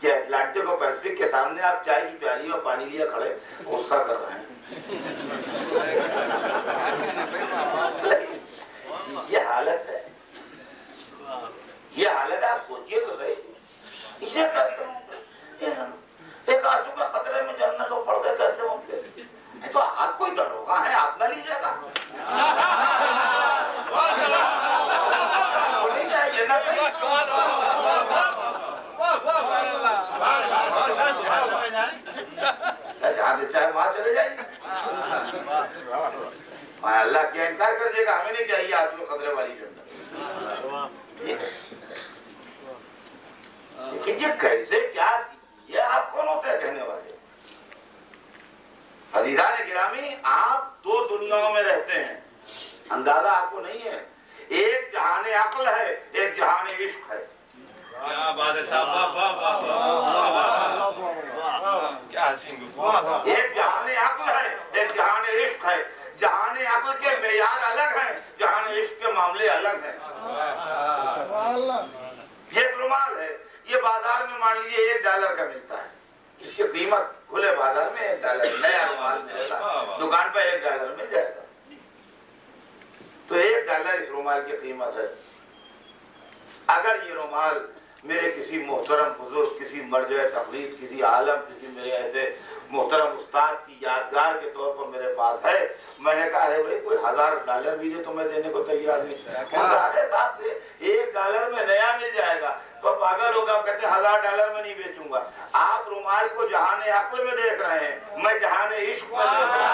کہ اٹلانٹک اور پیسفک کے سامنے آپ چائے کی پیالی میں پانی لیے کھڑے غصہ کر رہے ہیں۔ یہ حالت ہے، یہ حالت ہے، آپ سوچئے تو صحیح، اسے کیسے ممکن؟ ایک آنسو کے قطرے میں جنتوں پڑ گئے، کیسے ممکن؟ تو آپ کوئی دروغہ ہے، آپ نہ لیجیے گا، وہ نہیں چاہیے نا صحیح۔ جہاں سے چاہے وہاں چلے جائیے، اللہ کیا انکار کر دے گا، ہمیں نہیں چاہیے آنسو کے قطرے والی جنت۔ لیکن یہ کیسے، کیا، یہ آپ کون ہوتے ہیں کہنے والے؟ عزیزان گرامی، آپ دو دنیاؤں میں رہتے ہیں، اندازہ آپ کو نہیں ہے۔ ایک جہان عقل ہے، ایک جہان عشق ہے۔ کیا بات ہے صاحب، واہ واہ واہ، کیا حسین گفتگو۔ ایک جہان عقل ہے، ایک جہان عشق ہے۔ جہان عقل کے معیار الگ ہیں، جہان عشق کے معاملے الگ ہیں۔ یہ ایک رومال ہے، یہ بازار میں مان لیجیے $1 کا ملتا ہے، اس کی قیمت کھلے بازار میں $1 نیا رومال ملے گا، دکان پہ $1 مل جائے گا، تو $1 اس رومال کی قیمت ہے۔ اگر یہ رومال میرے کسی محترم بزرگ، کسی مرجع تقلید، کسی عالم، کسی میرے ایسے محترم استاد کی یادگار کے طور پر میرے پاس ہے، میں نے کہا ارے بھائی کوئی $1000 بھی تو میں دینے کو تیار نہیں، ارے صاحب سے $1 میں نیا مل جائے گا تو پاگل ہوگا، کہتے $1000 میں نہیں بیچوں گا۔ آپ رومال کو جہان عقل میں دیکھ رہے ہیں، میں جہان عشق میں دیکھ رہا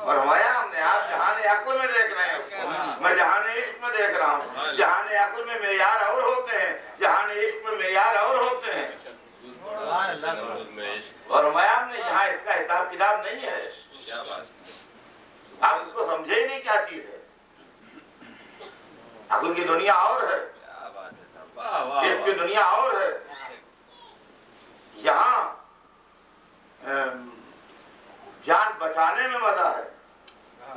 فرمایا ہم نے، آپ جہان عقل میں دیکھ رہے ہیں اس کو، میں جہان عشق میں دیکھ رہا ہوں۔ جہان عقل میں معیار اور ہوتے ہیں، جہان عشق میں معیار اور ہوتے ہیں، اور فرمایا ہم نے یہاں اس کا حساب کتاب نہیں ہے، آپ اس کو سمجھے ہی نہیں کیا چیز ہے۔ عقل کی دنیا اور ہے، عشق کی دنیا اور ہے۔ یہاں جان بچانے میں مزہ ہے،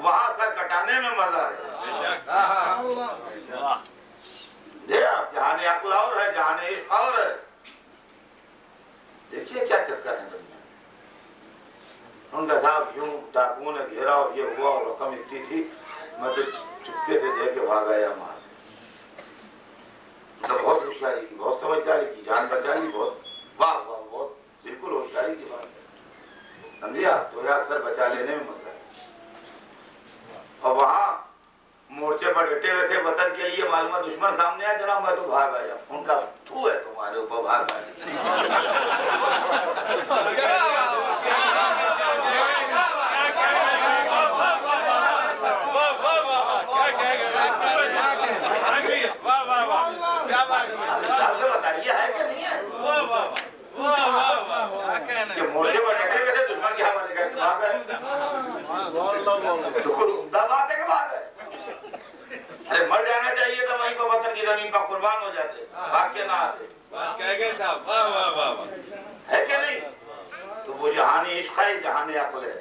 وہاں سر کٹانے میں مزہ ہے۔ آپ جہان عقل اور ہے، جہان عشق اور ہے۔ دیکھیے کیا چکر ہے دنیا میں۔ ان کا صاحب یوں ڈاکوؤں نے گھیرا اور یہ ہوا اور رقم اتنی تھی، میں تو چپکے سے دے کے بھاگ آیا وہاں سے۔ مطلب بہت ہوشیاری کی، بہت سمجھداری کی، جان بچا لی، بہت واہ واہ، بہت بالکل ہوشیاری کی بات ہے، سمجھے آپ؟ تو یار سر بچا لینے میں مزہ ہے۔ اور وہاں مورچے پر ڈٹے ہوئے تھے وطن کے لیے، معلومات دشمن سامنے آیا، جناب میں تو بھاگ آیا۔ ان کا تھو ہے تمہارے اوپر، بھاگ آیا۔ سے بتائیے ہے کہ نہیں ہے کہ مورچے پر ڈٹے ہوئے تھے دشمن کے حوالے کر کے بھاگ گئے؟ تو کوئی عمدہ بات ہے کہ بھاگ گئے؟ ارے مر جانا چاہیے تھا وہیں پر وطن کی زمین پر، قربان ہو جاتے، بھاگ کے نہ آتے، ہے کہ نہیں؟ تو وہ جہان عشق ہے، جہان عقل ہے۔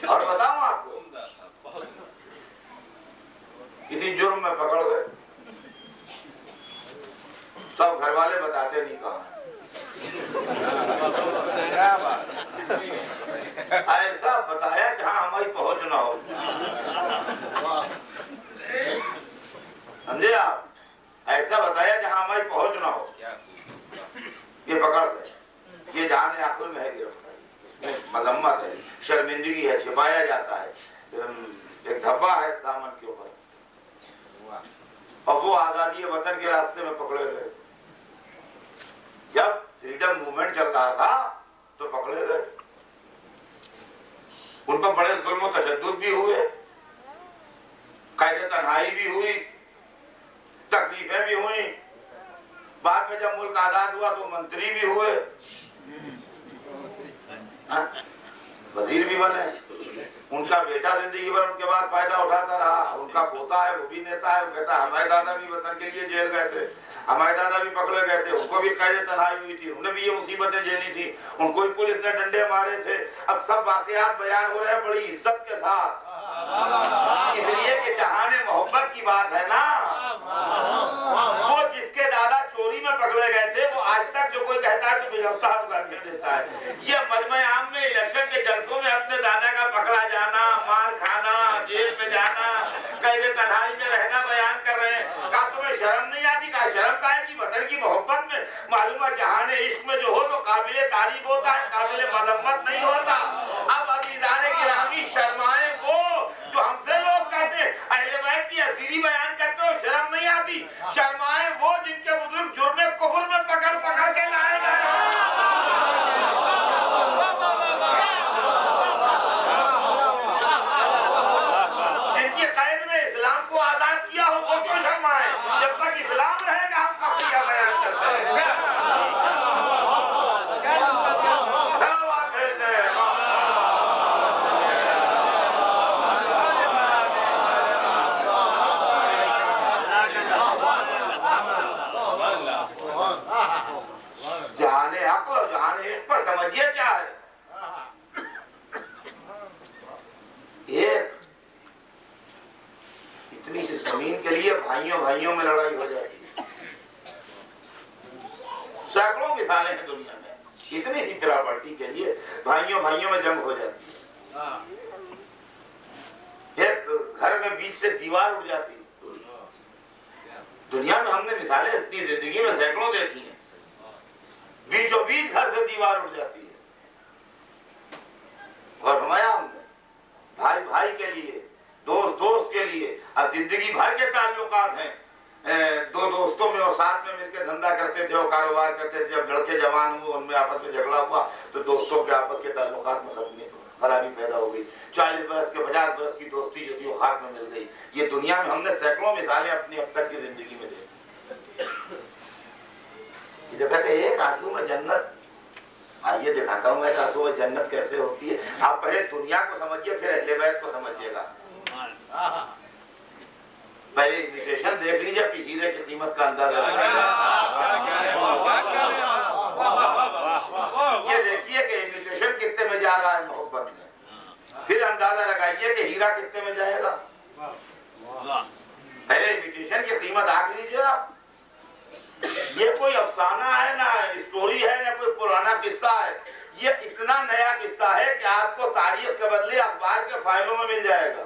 اور بتاؤں آپ کو، کسی جرم میں پکڑ گئے، سب گھر والے بتاتے نہیں کہاں، ایسا بتایا جہاں ہماری پہنچ نہ ہو، سمجھے آپ؟ ایسا بتایا جہاں ہماری پہنچ نہ ہو، یہ پکڑ گئے۔ یہ جہان عقل میں ہے گرفتاری، اس میں مذمت ہے، شرمندگی ہے، چھپایا جاتا ہے، ایک دھبا ہے دامن کے اوپر، اور وہ آزادی وطن کے راستے میں پکڑے گئے۔ جب فریڈم موومنٹ چل رہا تھا تو پکڑے گئے، ان پر بڑے ظلم و تشدد بھی ہوئے، قید تنہائی بھی ہوئی، تکلیفیں بھی ہوئیں، بعد میں جب ملک آزاد ہوا تو منتری بھی ہوئے، وزیر بھی بنے، ان کا بیٹا زندگی بھر ان کے بعد فائدہ اٹھاتا رہا، ان کا پوتا ہے وہ بھی نیتا ہے، وہ کہتا ہے ہمارے دادا بھی وطن کے لیے جیل گئے تھے، ہمارے دادا بھی پکڑے گئے تھے، ان کو بھی قید تنہائی ہوئی تھی، انہیں بھی یہ مصیبتیں جھیلنی تھی، ان کو بھی پولیس نے ڈنڈے مارے تھے۔ اب سب واقعات بیان ہو رہے ہیں بڑی عزت کے ساتھ، اس لیے کہ جہان محبت کی بات ہے نا۔ وہ جس کے دادا چوری میں پکڑے گئے تھے، وہ آج تک جو کوئی کہتا ہے تو بجھتا ہے، گالیاں دیتا ہے۔ یہ مجمع عام میں الیکشن کے جلسوں میں اپنے دادا کا پکڑا جانا، مار کھانا، جیل میں جانا، قید تنہائی میں رہنا بیان کر رہے ہیں۔ کہا تمہیں شرم نہیں آتی؟ کہا شرم کا ہے کہ وطن کی محبت میں معلوم ہے جہان عشق میں جو ہو تو قابل تعریف ہوتا ہے، قابل مذمت نہیں ہوتا۔ اب عزیزان گرامی شرمائے وہ جو ہم سے لوگ کہتے ہیں اہل بیت کی اسیری بیان کرتے ہو شرم نہیں آتی، شرمائے وہ جن کے بزرگ جرم کفر میں پکڑ پکڑ کے لائے گئے، جن کی قید میں اسلام کو آزاد کیا ہو، وہ کیوں شرمائے؟ جب تک اسلام رہے گا ہم قضیہ بیان کرتے ہیں۔ جہان عقل اور جہان عشق پر سمجھیے کیا ہے۔ ایک اتنی سی زمین کے لیے بھائیوں میں لڑائی ہو جاتی ہے. سینکڑوں مثالیں ہیں دنیا میں, اتنی سی پراپرٹی کے لیے بھائیوں میں جنگ ہو جاتی ہے. ایک گھر میں بیچ سے دیوار اٹھ جاتی ہے. دنیا میں ہم نے مثالیں اتنی زندگی میں سینکڑوں دیکھی ہیں. بیچوں بیچ گھر سے دیوار اٹھ جاتی ہے. اور فرمایا ہم نے بھائی کے لیے, دوست کے لیے, اب زندگی بھر کے تعلقات ہیں. دو دوستوں میں وہ ساتھ میں مل کے دھندا کرتے تھے, وہ کاروبار کرتے تھے. جب لڑکے جوان ہوئے, ان میں آپس میں جھگڑا ہوا تو دوستوں کے آپس کے تعلقات میں خرابی پیدا ہو گئی. 40 برس کے 50 برس کی دوستی جو تھی وہ خاک میں مل گئی. یہ دنیا میں ہم نے سینکڑوں مثالیں اپنی اب تک کی زندگی میں دیکھی. جو کہتے ہیں ایک آنسو میں جنت, آئیے دکھاتا ہوں ایک آنسو میں جنت کیسے ہوتی ہے. آپ پہلے دنیا کو سمجھیے, پھر اہل بیت کو سمجھیے گا. پہلے انویٹیشن دیکھ لیجیے, پھر ہیرے کی قیمت کا اندازہ لگائیے. یہ دیکھیے کہ انویٹیشن کتنے میں جا رہا ہے محبت میں, پھر اندازہ لگائیے کہ ہیرا کتنے میں جائے گا. پہلے انویٹیشن کی قیمت آنک لیجیے آپ. یہ کوئی افسانہ ہے, نہ اسٹوری ہے, نہ کوئی پرانا قصہ ہے. یہ اتنا نیا قصہ ہے کہ آپ کو تاریخ کے بدلے اخبار کے فائلوں میں مل جائے گا.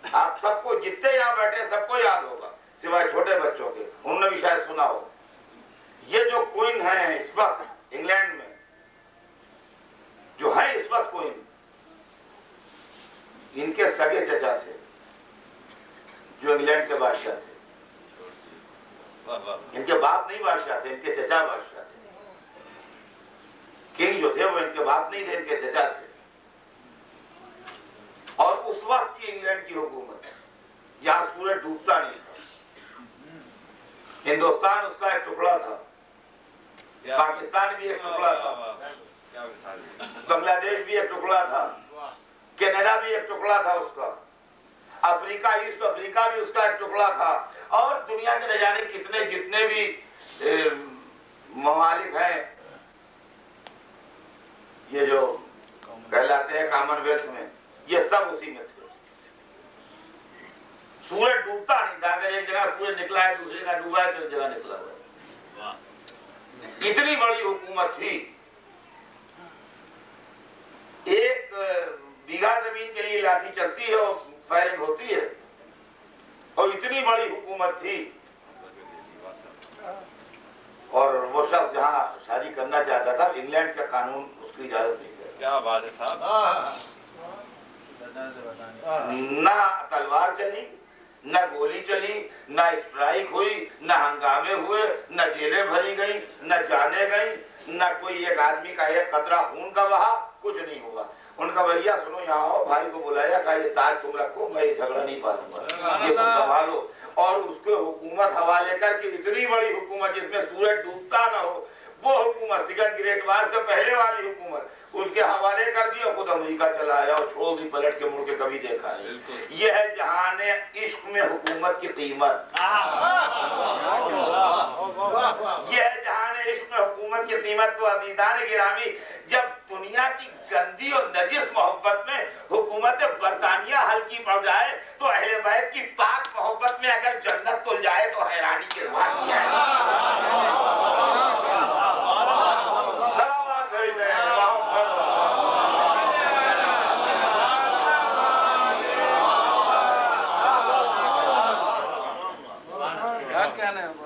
آپ سب کو, جتنے یہاں بیٹھے سب کو یاد ہوگا, سوائے چھوٹے بچوں کے, انہوں نے بھی شاید سنا ہو. یہ جو کوئن ہیں اس وقت انگلینڈ میں, جو ہے اس وقت کوئن, ان کے سگے چچا تھے جو انگلینڈ کے بادشاہ تھے. ان کے باپ نہیں بادشاہ تھے, ان کے چچا بادشاہ تھے. کنگ جو تھے وہ ان کے باپ نہیں تھے, ان کے چچا تھے. اور اس وقت کی انگلینڈ کی حکومت یہاں سورج ڈوبتا نہیں تھا. ہندوستان اس کا ایک ٹکڑا تھا, پاکستان بھی ایک ٹکڑا تھا, بنگلہ دیش بھی ایک ٹکڑا تھا, کینیڈا بھی ایک ٹکڑا تھا اس کا, افریقہ, ایسٹ افریقہ بھی اس کا ایک ٹکڑا تھا. اور دنیا کے نہ جانے کتنے جتنے بھی ممالک ہیں یہ جو کہلاتے ہیں کامن ویلتھ میں, یہ سب اسی میں تھے. سورج ڈوبتا نہیں تھا. اگر ایک جگہ سورج نکلا ہے دوسری جگہ ڈوبا ہے تو ایک جگہ نکلا ہوا ہے. اتنی بڑی حکومت تھی. ایک بیگھا زمین کے لیے لاٹھی چلتی ہے اور فائرنگ ہوتی ہے, اور اتنی بڑی حکومت تھی. اور وہ شخص جہاں شادی کرنا چاہتا تھا, انگلینڈ کے قانون اس کی اجازت نہیں دیتا. کیا بات ہے صاحب. نہ تلوار چلی, نہ گولی چلی, نہ اسٹرائک ہوئی, نہ ہنگامے ہوئے, نہ جیلیں بھری گئی, نہ جانے گئی, نہ کوئی ایک آدمی کا ایک قطرہ خون کا بہا, کچھ نہیں ہوا. ان کا بھیا سنو یہاں آؤ, بھائی کو بلایا, کہا یہ تاج تم رکھو, میں یہ جھگڑا نہیں پالوں گا, یہ تم سنبھالو. اور اس کے حکومت حوالے کر کے اتنی بڑی حکومت جس میں سورج ڈوبتا نہ ہو, وہ حکومت سیکنڈ گریٹ وار سے پہلے والی حکومت, اس کے حوالے کر دیا, خود امریکہ چلا آیا اور چھوڑ دی, پلٹ کے مڑ کے کبھی دیکھا نہیں. یہ ہے جہان عشق میں حکومت کی قیمت. یہ ہے جہان عشق میں حکومت کی قیمت. کو عزیزان گرامی, جب دنیا کی گندی اور نجس محبت میں حکومت برطانیہ ہلکی پڑ جائے, تو اہل بیت کی پاک محبت میں اگر جنت تل جائے تو حیرانی کی بات کیا ہے.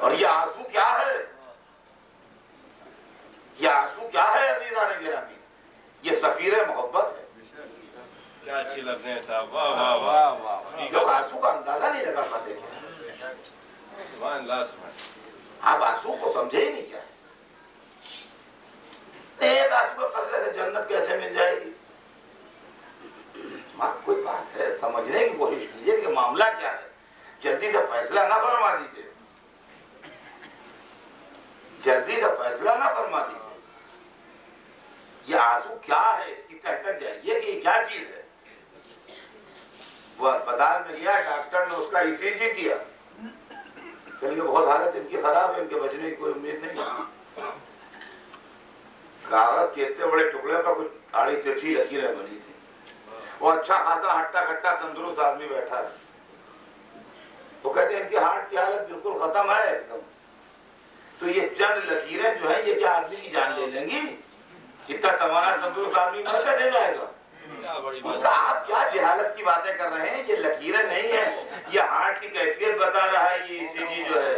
اور یہ آنسو کیا ہے, یہ آنسو کیا ہے عزیزان گرامی, یہ سفیر محبت ہے. کیا اچھی لفظیں ہیں صاحب, واہ واہ واہ واہ. لوگ آنسو کا اندازہ نہیں لگا پاتے. آپ آنسو کو سمجھے ہی نہیں کیا ہے. ایک آنسو کے قطرے سے جنت کیسے مل جائے گی. کوئی بات ہے, سمجھنے کی کوشش کیجیے کہ معاملہ کیا ہے. جلدی سے فیصلہ نہ فرما دیجیے, جلدی سے فیصلہ نہ فرما دیجیے. یہ آنسو کیا ہے, اس کی کہہ کر جائیے کہ یہ کیا چیز ہے. وہ اسپتال میں گیا, ڈاکٹر نے اس کا ای سی جی کیا, کہ بہت حالت ان کی خراب ہے, ان کے بچنے کی کوئی امید نہیں ہے. کاغذ کے اتنے بڑے ٹکڑے پر کچھ آڑی ترچھی لکیریں بنی تھی. وہ اچھا خاصا ہٹا کٹا تندرست آدمی بیٹھا ہے. وہ کہتے ہیں ان کی ہارٹ کی حالت بالکل ختم ہے ایک دم. تو یہ چند لکیریں جو ہیں یہ کیا آدمی کی جان لے لیں گی؟ اتنا توانا تندرست آدمی مر کیسے جائے گا؟ آپ کیا جہالت کی باتیں کر رہے ہیں؟ یہ لکیریں نہیں ہیں، یہ ہارٹ کی کیفیت بتا رہا ہے. یہ ECG جو ہے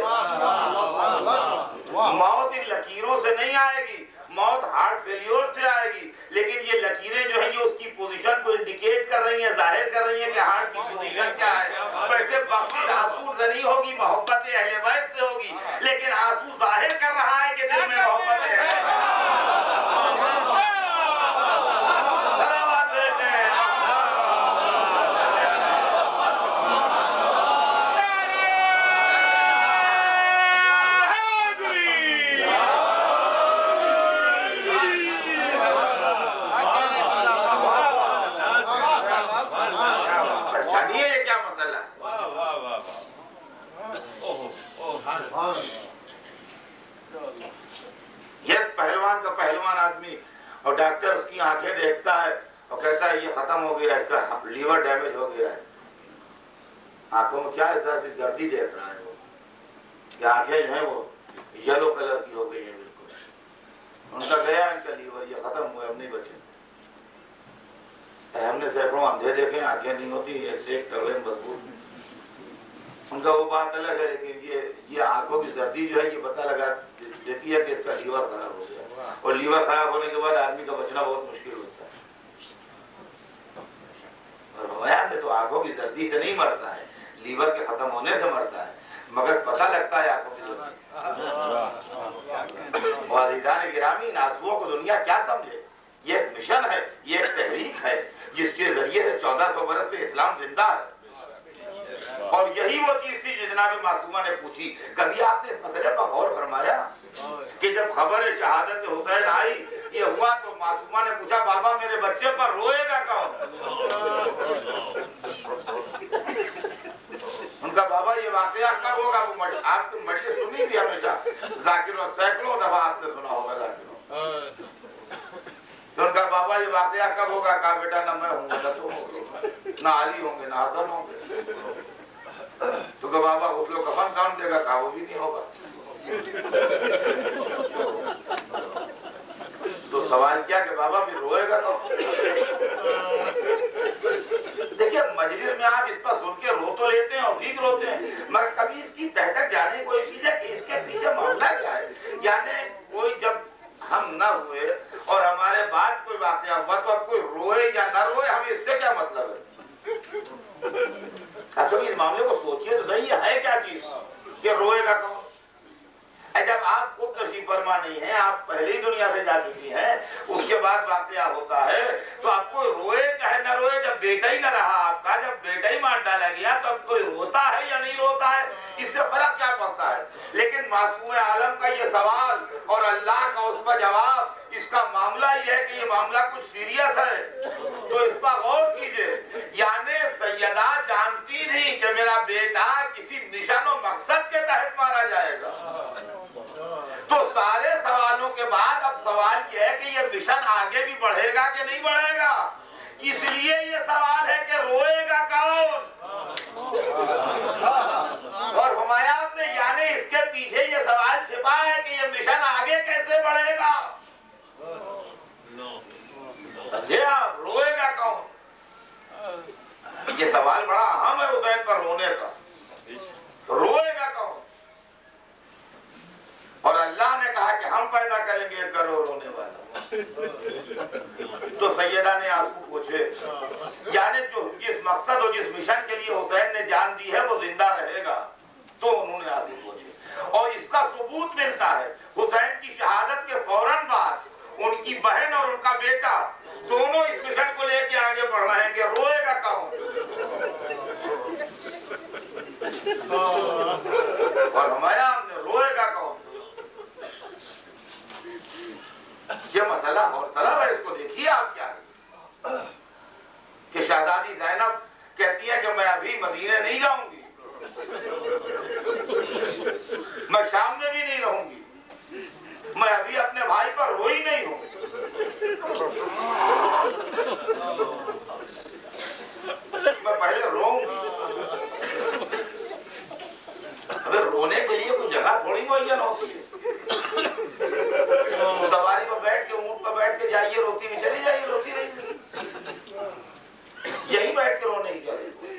موت ان لکیروں سے نہیں آئے گی، موت ہارٹ فیلیور سے آئے گی. لیکن یہ لکیریں جو ہیں یہ اس کی پوزیشن کو انڈیکیٹ کر رہی ہیں، ظاہر کر رہی ہیں کہ ہارٹ کی پوزیشن کیا ہے. ویسے بخشش آنسو سے نہیں ہوگی، محبت اہل بیت سے ہوگی، لیکن آنسو ظاہر کر رہا ہے کہ دل میں محبت اہل بیت ہے. پہلوان آدمی اور ڈاکٹر اس کی آنکھیں دیکھتا ہے اور کہتا ہے یہ ختم ہو گیا، اس کا لیور ڈیمیج ہو گیا ہے. آنکھوں میں کیا اس طرح سے گردی دیکھ رہا ہے وہ کہ آنکھیں جو ہیں وہ یلو کلر کی ہو گئی ہیں بالکل. ان کا گیا ان کا لیور، یہ ختم ہوا، اب نہیں بچے. ہم نے سینکڑوں اندھے دیکھے آنکھیں نہیں ہوتی، ایک سے ایک تگڑے مضبوط. ان کا وہ بات الگ ہے، لیکن یہ آنکھوں کی زردی جو ہے یہ پتہ لگا دیتی ہے کہ اس کا لیور خراب ہو گیا. اور لیور خراب ہونے کے بعد آدمی کا بچنا بہت مشکل ہوتا ہے. اور ہمایاں میں تو آنکھوں کی زردی سے نہیں مرتا ہے، لیور کے ختم ہونے سے مرتا ہے، مگر پتہ لگتا ہے آنکھوں کی زردی. عزیزان گرامی، ان آنسوؤں کو دنیا کیا سمجھے؟ یہ ایک مشن ہے، یہ ایک تحریک ہے جس کے ذریعے سے 1400 برس سے اسلام زندہ ہے. اور یہی وہ چیز تھی جو جناب معصومہ نے پوچھی. کبھی آپ نے اس مسئلے پر غور فرمایا کہ جب خبر شہادت حسین آئی یہ ہوا تو معصومہ نے پوچھا بابا میرے بچے پر روئے گا کون؟ ان کا بابا یہ واقعہ کب ہوگا؟ وہ آپ نے مجلس سنی بھی ہمیشہ، ذاکروں سینکڑوں دفعہ آپ نے سنا ہوگا ذاکروں. تو ان کا بابا یہ واقعہ کب ہوگا؟ کہا بیٹا نہ میں ہوں گا نہ تم ہوگا، نہ علی ہوں گے نہ حسن ہوں گے. تو کہ بابا غسل و کفن کون دے گا؟ کہا وہ بھی نہیں ہوگا. تو سوال کیا کہ بابا پھر روئے گا تو؟ دیکھیے مجلس میں آپ اس پر سن کے رو تو لیتے ہیں اور ٹھیک روتے ہیں، مگر کبھی اس کی تہ تک جانے کی کوشش کیجیے کہ اس کے پیچھے معاملہ کیا ہے. یعنی کوئی جب ہم نہ ہوئے اور ہمارے بعد کوئی واقعہ ہوا تو اب کوئی روئے یا نہ روئے ہمیں اس سے کیا مطلب ہے؟ اب کبھی اس معاملے کو سوچیے تو صحیح ہے کیا چیز کہ روئے گا کون؟ جب آپ خود تشریف فرما نہیں ہیں، آپ پہلے ہی دنیا سے جا چکی ہیں، اس کے بعد واقعہ ہوتا ہے تو آپ کو روئے چاہے نہ روئے. جب بیٹا ہی نہ رہا آپ کا، جب بیٹا ہی مار ڈالا گیا تو اب کوئی روتا ہے یا نہیں روتا ہے، اس سے فرق کیا پڑتا ہے؟ لیکن معصوم عالم کا یہ سوال اور اللہ کا اس پر جواب، اس کا معاملہ یہ ہے کہ یہ معاملہ کچھ سیریس ہے تو اس پر غور کیجئے. یعنی سیدہ جانتی نہیں کہ میرا بیٹا کسی مشن و مقصد کے تحت مارا جائے گا. تو سارے سوالوں کے بعد اب سوال یہ ہے کہ یہ مشن آگے بھی بڑھے گا کہ نہیں بڑھے گا. اس لیے یہ سوال ہے کہ روئے گا کون؟ اور ہمایوں نے یعنی اس کے پیچھے یہ سوال چھپا ہے کہ یہ مشن آگے کیسے بڑھے گا. سمجھے آپ؟ روئے گا کون؟ یہ سوال بڑا اہم ہے حسین پر رونے کا. روئے گا کون؟ اور اللہ نے کہا کہ ہم پیدا کریں گے ایک گروہ رونے والا. تو سیدہ نے آنسو پوچھے، یعنی جو جس مقصد اور جس مشن کے لیے حسین نے جان دی ہے وہ زندہ رہے گا. تو انہوں نے آنسو پوچھے اور اس کا ثبوت ملتا ہے حسین کی شہادت کے فوراً بعد ان کی بہن اور ان کا بیٹا دونوں اس مشن کو لے کے آگے بڑھ رہے ہیں کہ روئے گا کون؟ اور ہمایوں نے روئے گا کون؟ یہ مسئلہ اور طلب ہے، اس کو دیکھیے آپ کیا ہے کہ شہزادی زینب کہتی ہے کہ میں ابھی مدینے نہیں جاؤں گی، میں شام میں بھی نہیں رہوں گی، میں ابھی اپنے بھائی پر روئی نہیں ہوں. میں پہلے روؤں گی. تھوڑی معین ہوتی ہے. سواری پر بیٹھ کے اونٹ پر بیٹھ کے جائیے روتی ہوئی چلی جائیے, روتی نہیں. یہی بیٹھ کے رونے کی کیا ضرورت ہے؟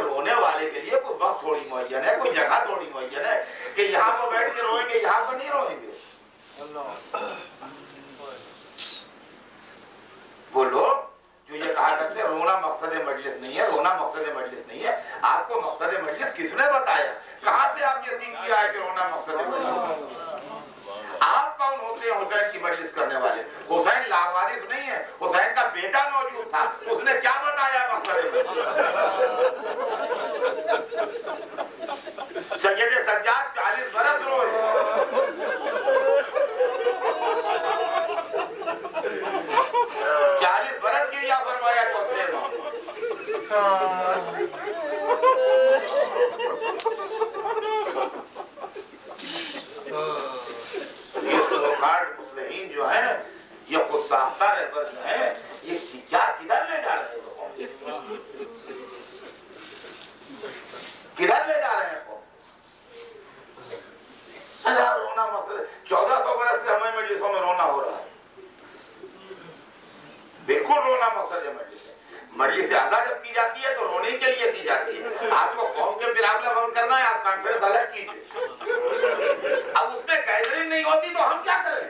رونے والے کے لیے کوئی وقت تھوڑی معین ہے, کوئی جگہ تھوڑی معین ہے کہ یہاں پر بیٹھ کے روئیں گے, یہاں پر نہیں روئیں گے. وہ لوگ جو یہ کہا کرتے ہیں رونا مقصد مجلس نہیں ہے, رونا مقصد مجلس نہیں ہے. آپ کو مقصد مجلس کس نے بتایا؟ کہاں سے آپ یہ سیکھ کیا ہے کہ رونا مقصد مجلس؟ آپ کون ہوتے ہیں حسین کی مجلس کرنے والے؟ حسین لاوارث نہیں ہے, حسین کا بیٹا موجود تھا, اس نے کیا بتایا مقصد مجلس؟ سید سجاد 40 برس روئے, 40 برس کیا فرمایا چوتھے امام. یہ سوکارڈ مسلمین جو ہیں, یہ خود ساختہ رہبر جو ہیں, یہ کیا کدھر لے جا رہے ہیں قوم؟ کدھر لے جا رہے ہیں قوم؟ رونا مقصد 1400 برس سے ہمیں مجلسوں میں رونا ہو رہا ہے. بالکل رونا مقصد ہے مجلس ہے. مجلس اعلیٰ جب کی جاتی ہے تو رونے کے لیے کی جاتی ہے. آپ کو قوم کے پرابلم حل کرنا ہے, آپ کانفرنس الگ کیجیے. اب اس میں گیدرنگ نہیں ہوتی تو ہم کیا کریں؟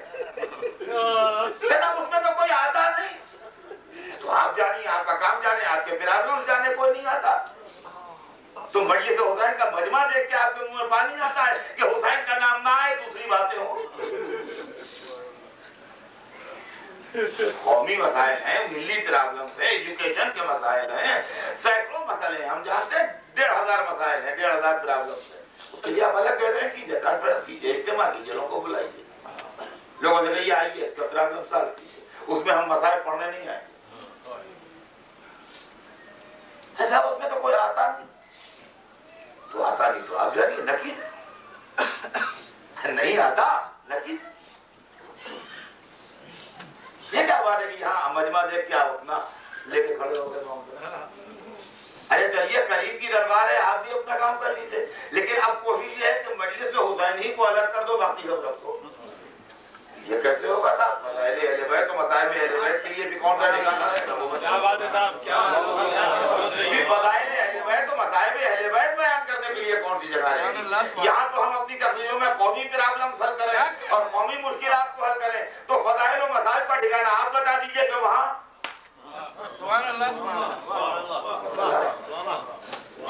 اس میں تو کوئی آتا نہیں, تو آپ جانیے, آپ کا کام جانے, آپ کے پرابلم جانے, کوئی نہیں آتا. تو مجلس حسین کا مجمع دیکھ کے آپ کے منہ میں پانی آتا ہے کہ حسین کا نام نہ آئے, دوسری باتیں ہوں. قومی مسائل ہیں, ملی پرابلمس ہیں, ایجوکیشن کے مسائل ہیں, سینکڑوں مسئلے ہیں. ہم جانتے ہیں 1500 مسائل ہیں, 1500 پرابلمس ہیں. اس کے لیے آپ الگ گیدرنگ کیجیے, کانفرنس کیجیے, اجتماع کیجیے, لوگوں کو بلائیے, لوگوں سے کہیے آئیے, اس کا پرابلم سالو کیجیے. اس میں ہم مسائل پڑھنے نہیں آئے. ایسا اس میں تو کوئی آتا نہیں, تو آتا نہیں تو آپ جانیے نکیل, نہیں آتا نکیل. یہ کیا بات ہے کہ یہاں مجمع دیکھ کے آپ اپنا لے کے کھڑے ہو گئے؟ ارے چلیے قریب کی دربار ہے, آپ بھی اپنا کام کر لیجیے, لیکن اب کوشش یہ ہے کہ مجلس سے حسین ہی کو الگ کر دو, باقی سب رکھو. یہ کیسے ہوگا تھا؟ مسائل اہل بیت تو مسائل اہل بیت کے لیے بھی کون سا ٹھکانا ہے؟ کیا بات ہے صاحب, کیا فضائل اہل بیت تو مسائل اہل بیت بیان کرنے کے لیے کون سی جگہ ہے؟ یہاں تو ہم اپنی تقریروں میں قومی پرابلم حل کریں اور قومی مشکلات کو حل کریں, تو فضائل و مسائل کا ٹھکانا آپ بتا دیجئے کہ وہاں. سبحان اللہ, سبحان اللہ.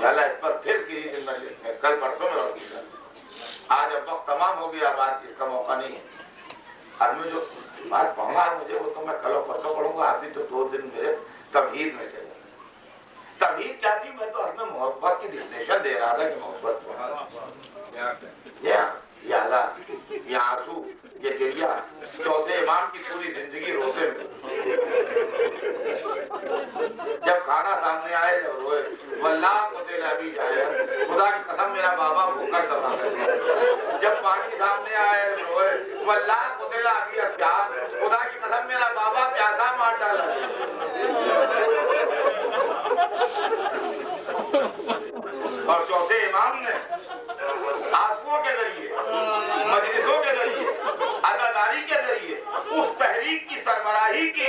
چلا اس پر پھر کسی دن مجلس میں, کل پرسوں میں روشنی کر. آج اب وقت تمام ہو گیا, بات اس کا موقع نہیں ہے. اور میں جو بات پڑھنا ہے مجھے, وہ تو میں کل و پرسوں پڑھوں گا. ابھی تو 2 دن میرے تمہید میں چلے. تمہید کیا تھی؟ میں تو اپنے محبت کی ڈیفینیشن دے رہا تھا کہ محبت یہ آزاد, یہ آنسو, یہ گریہ, چوتھے امام کی پوری زندگی روتے میں. جب کھانا سامنے آئے جب روئے, واللہ قتل ابھی جائے, خدا کی قسم میرا بابا بھوکر دبا کر دیا. جب پانی سامنے آئے روئے, واللہ قتل ابھی اختیار, خدا کی قسم میرا بابا پیاسا مار ڈالا. اور چوتھے امام نے آنسوؤں کے ذریعے, مجلسوں کے ذریعے, اداداری کے ذریعے اس تحریک کی سربراہی کی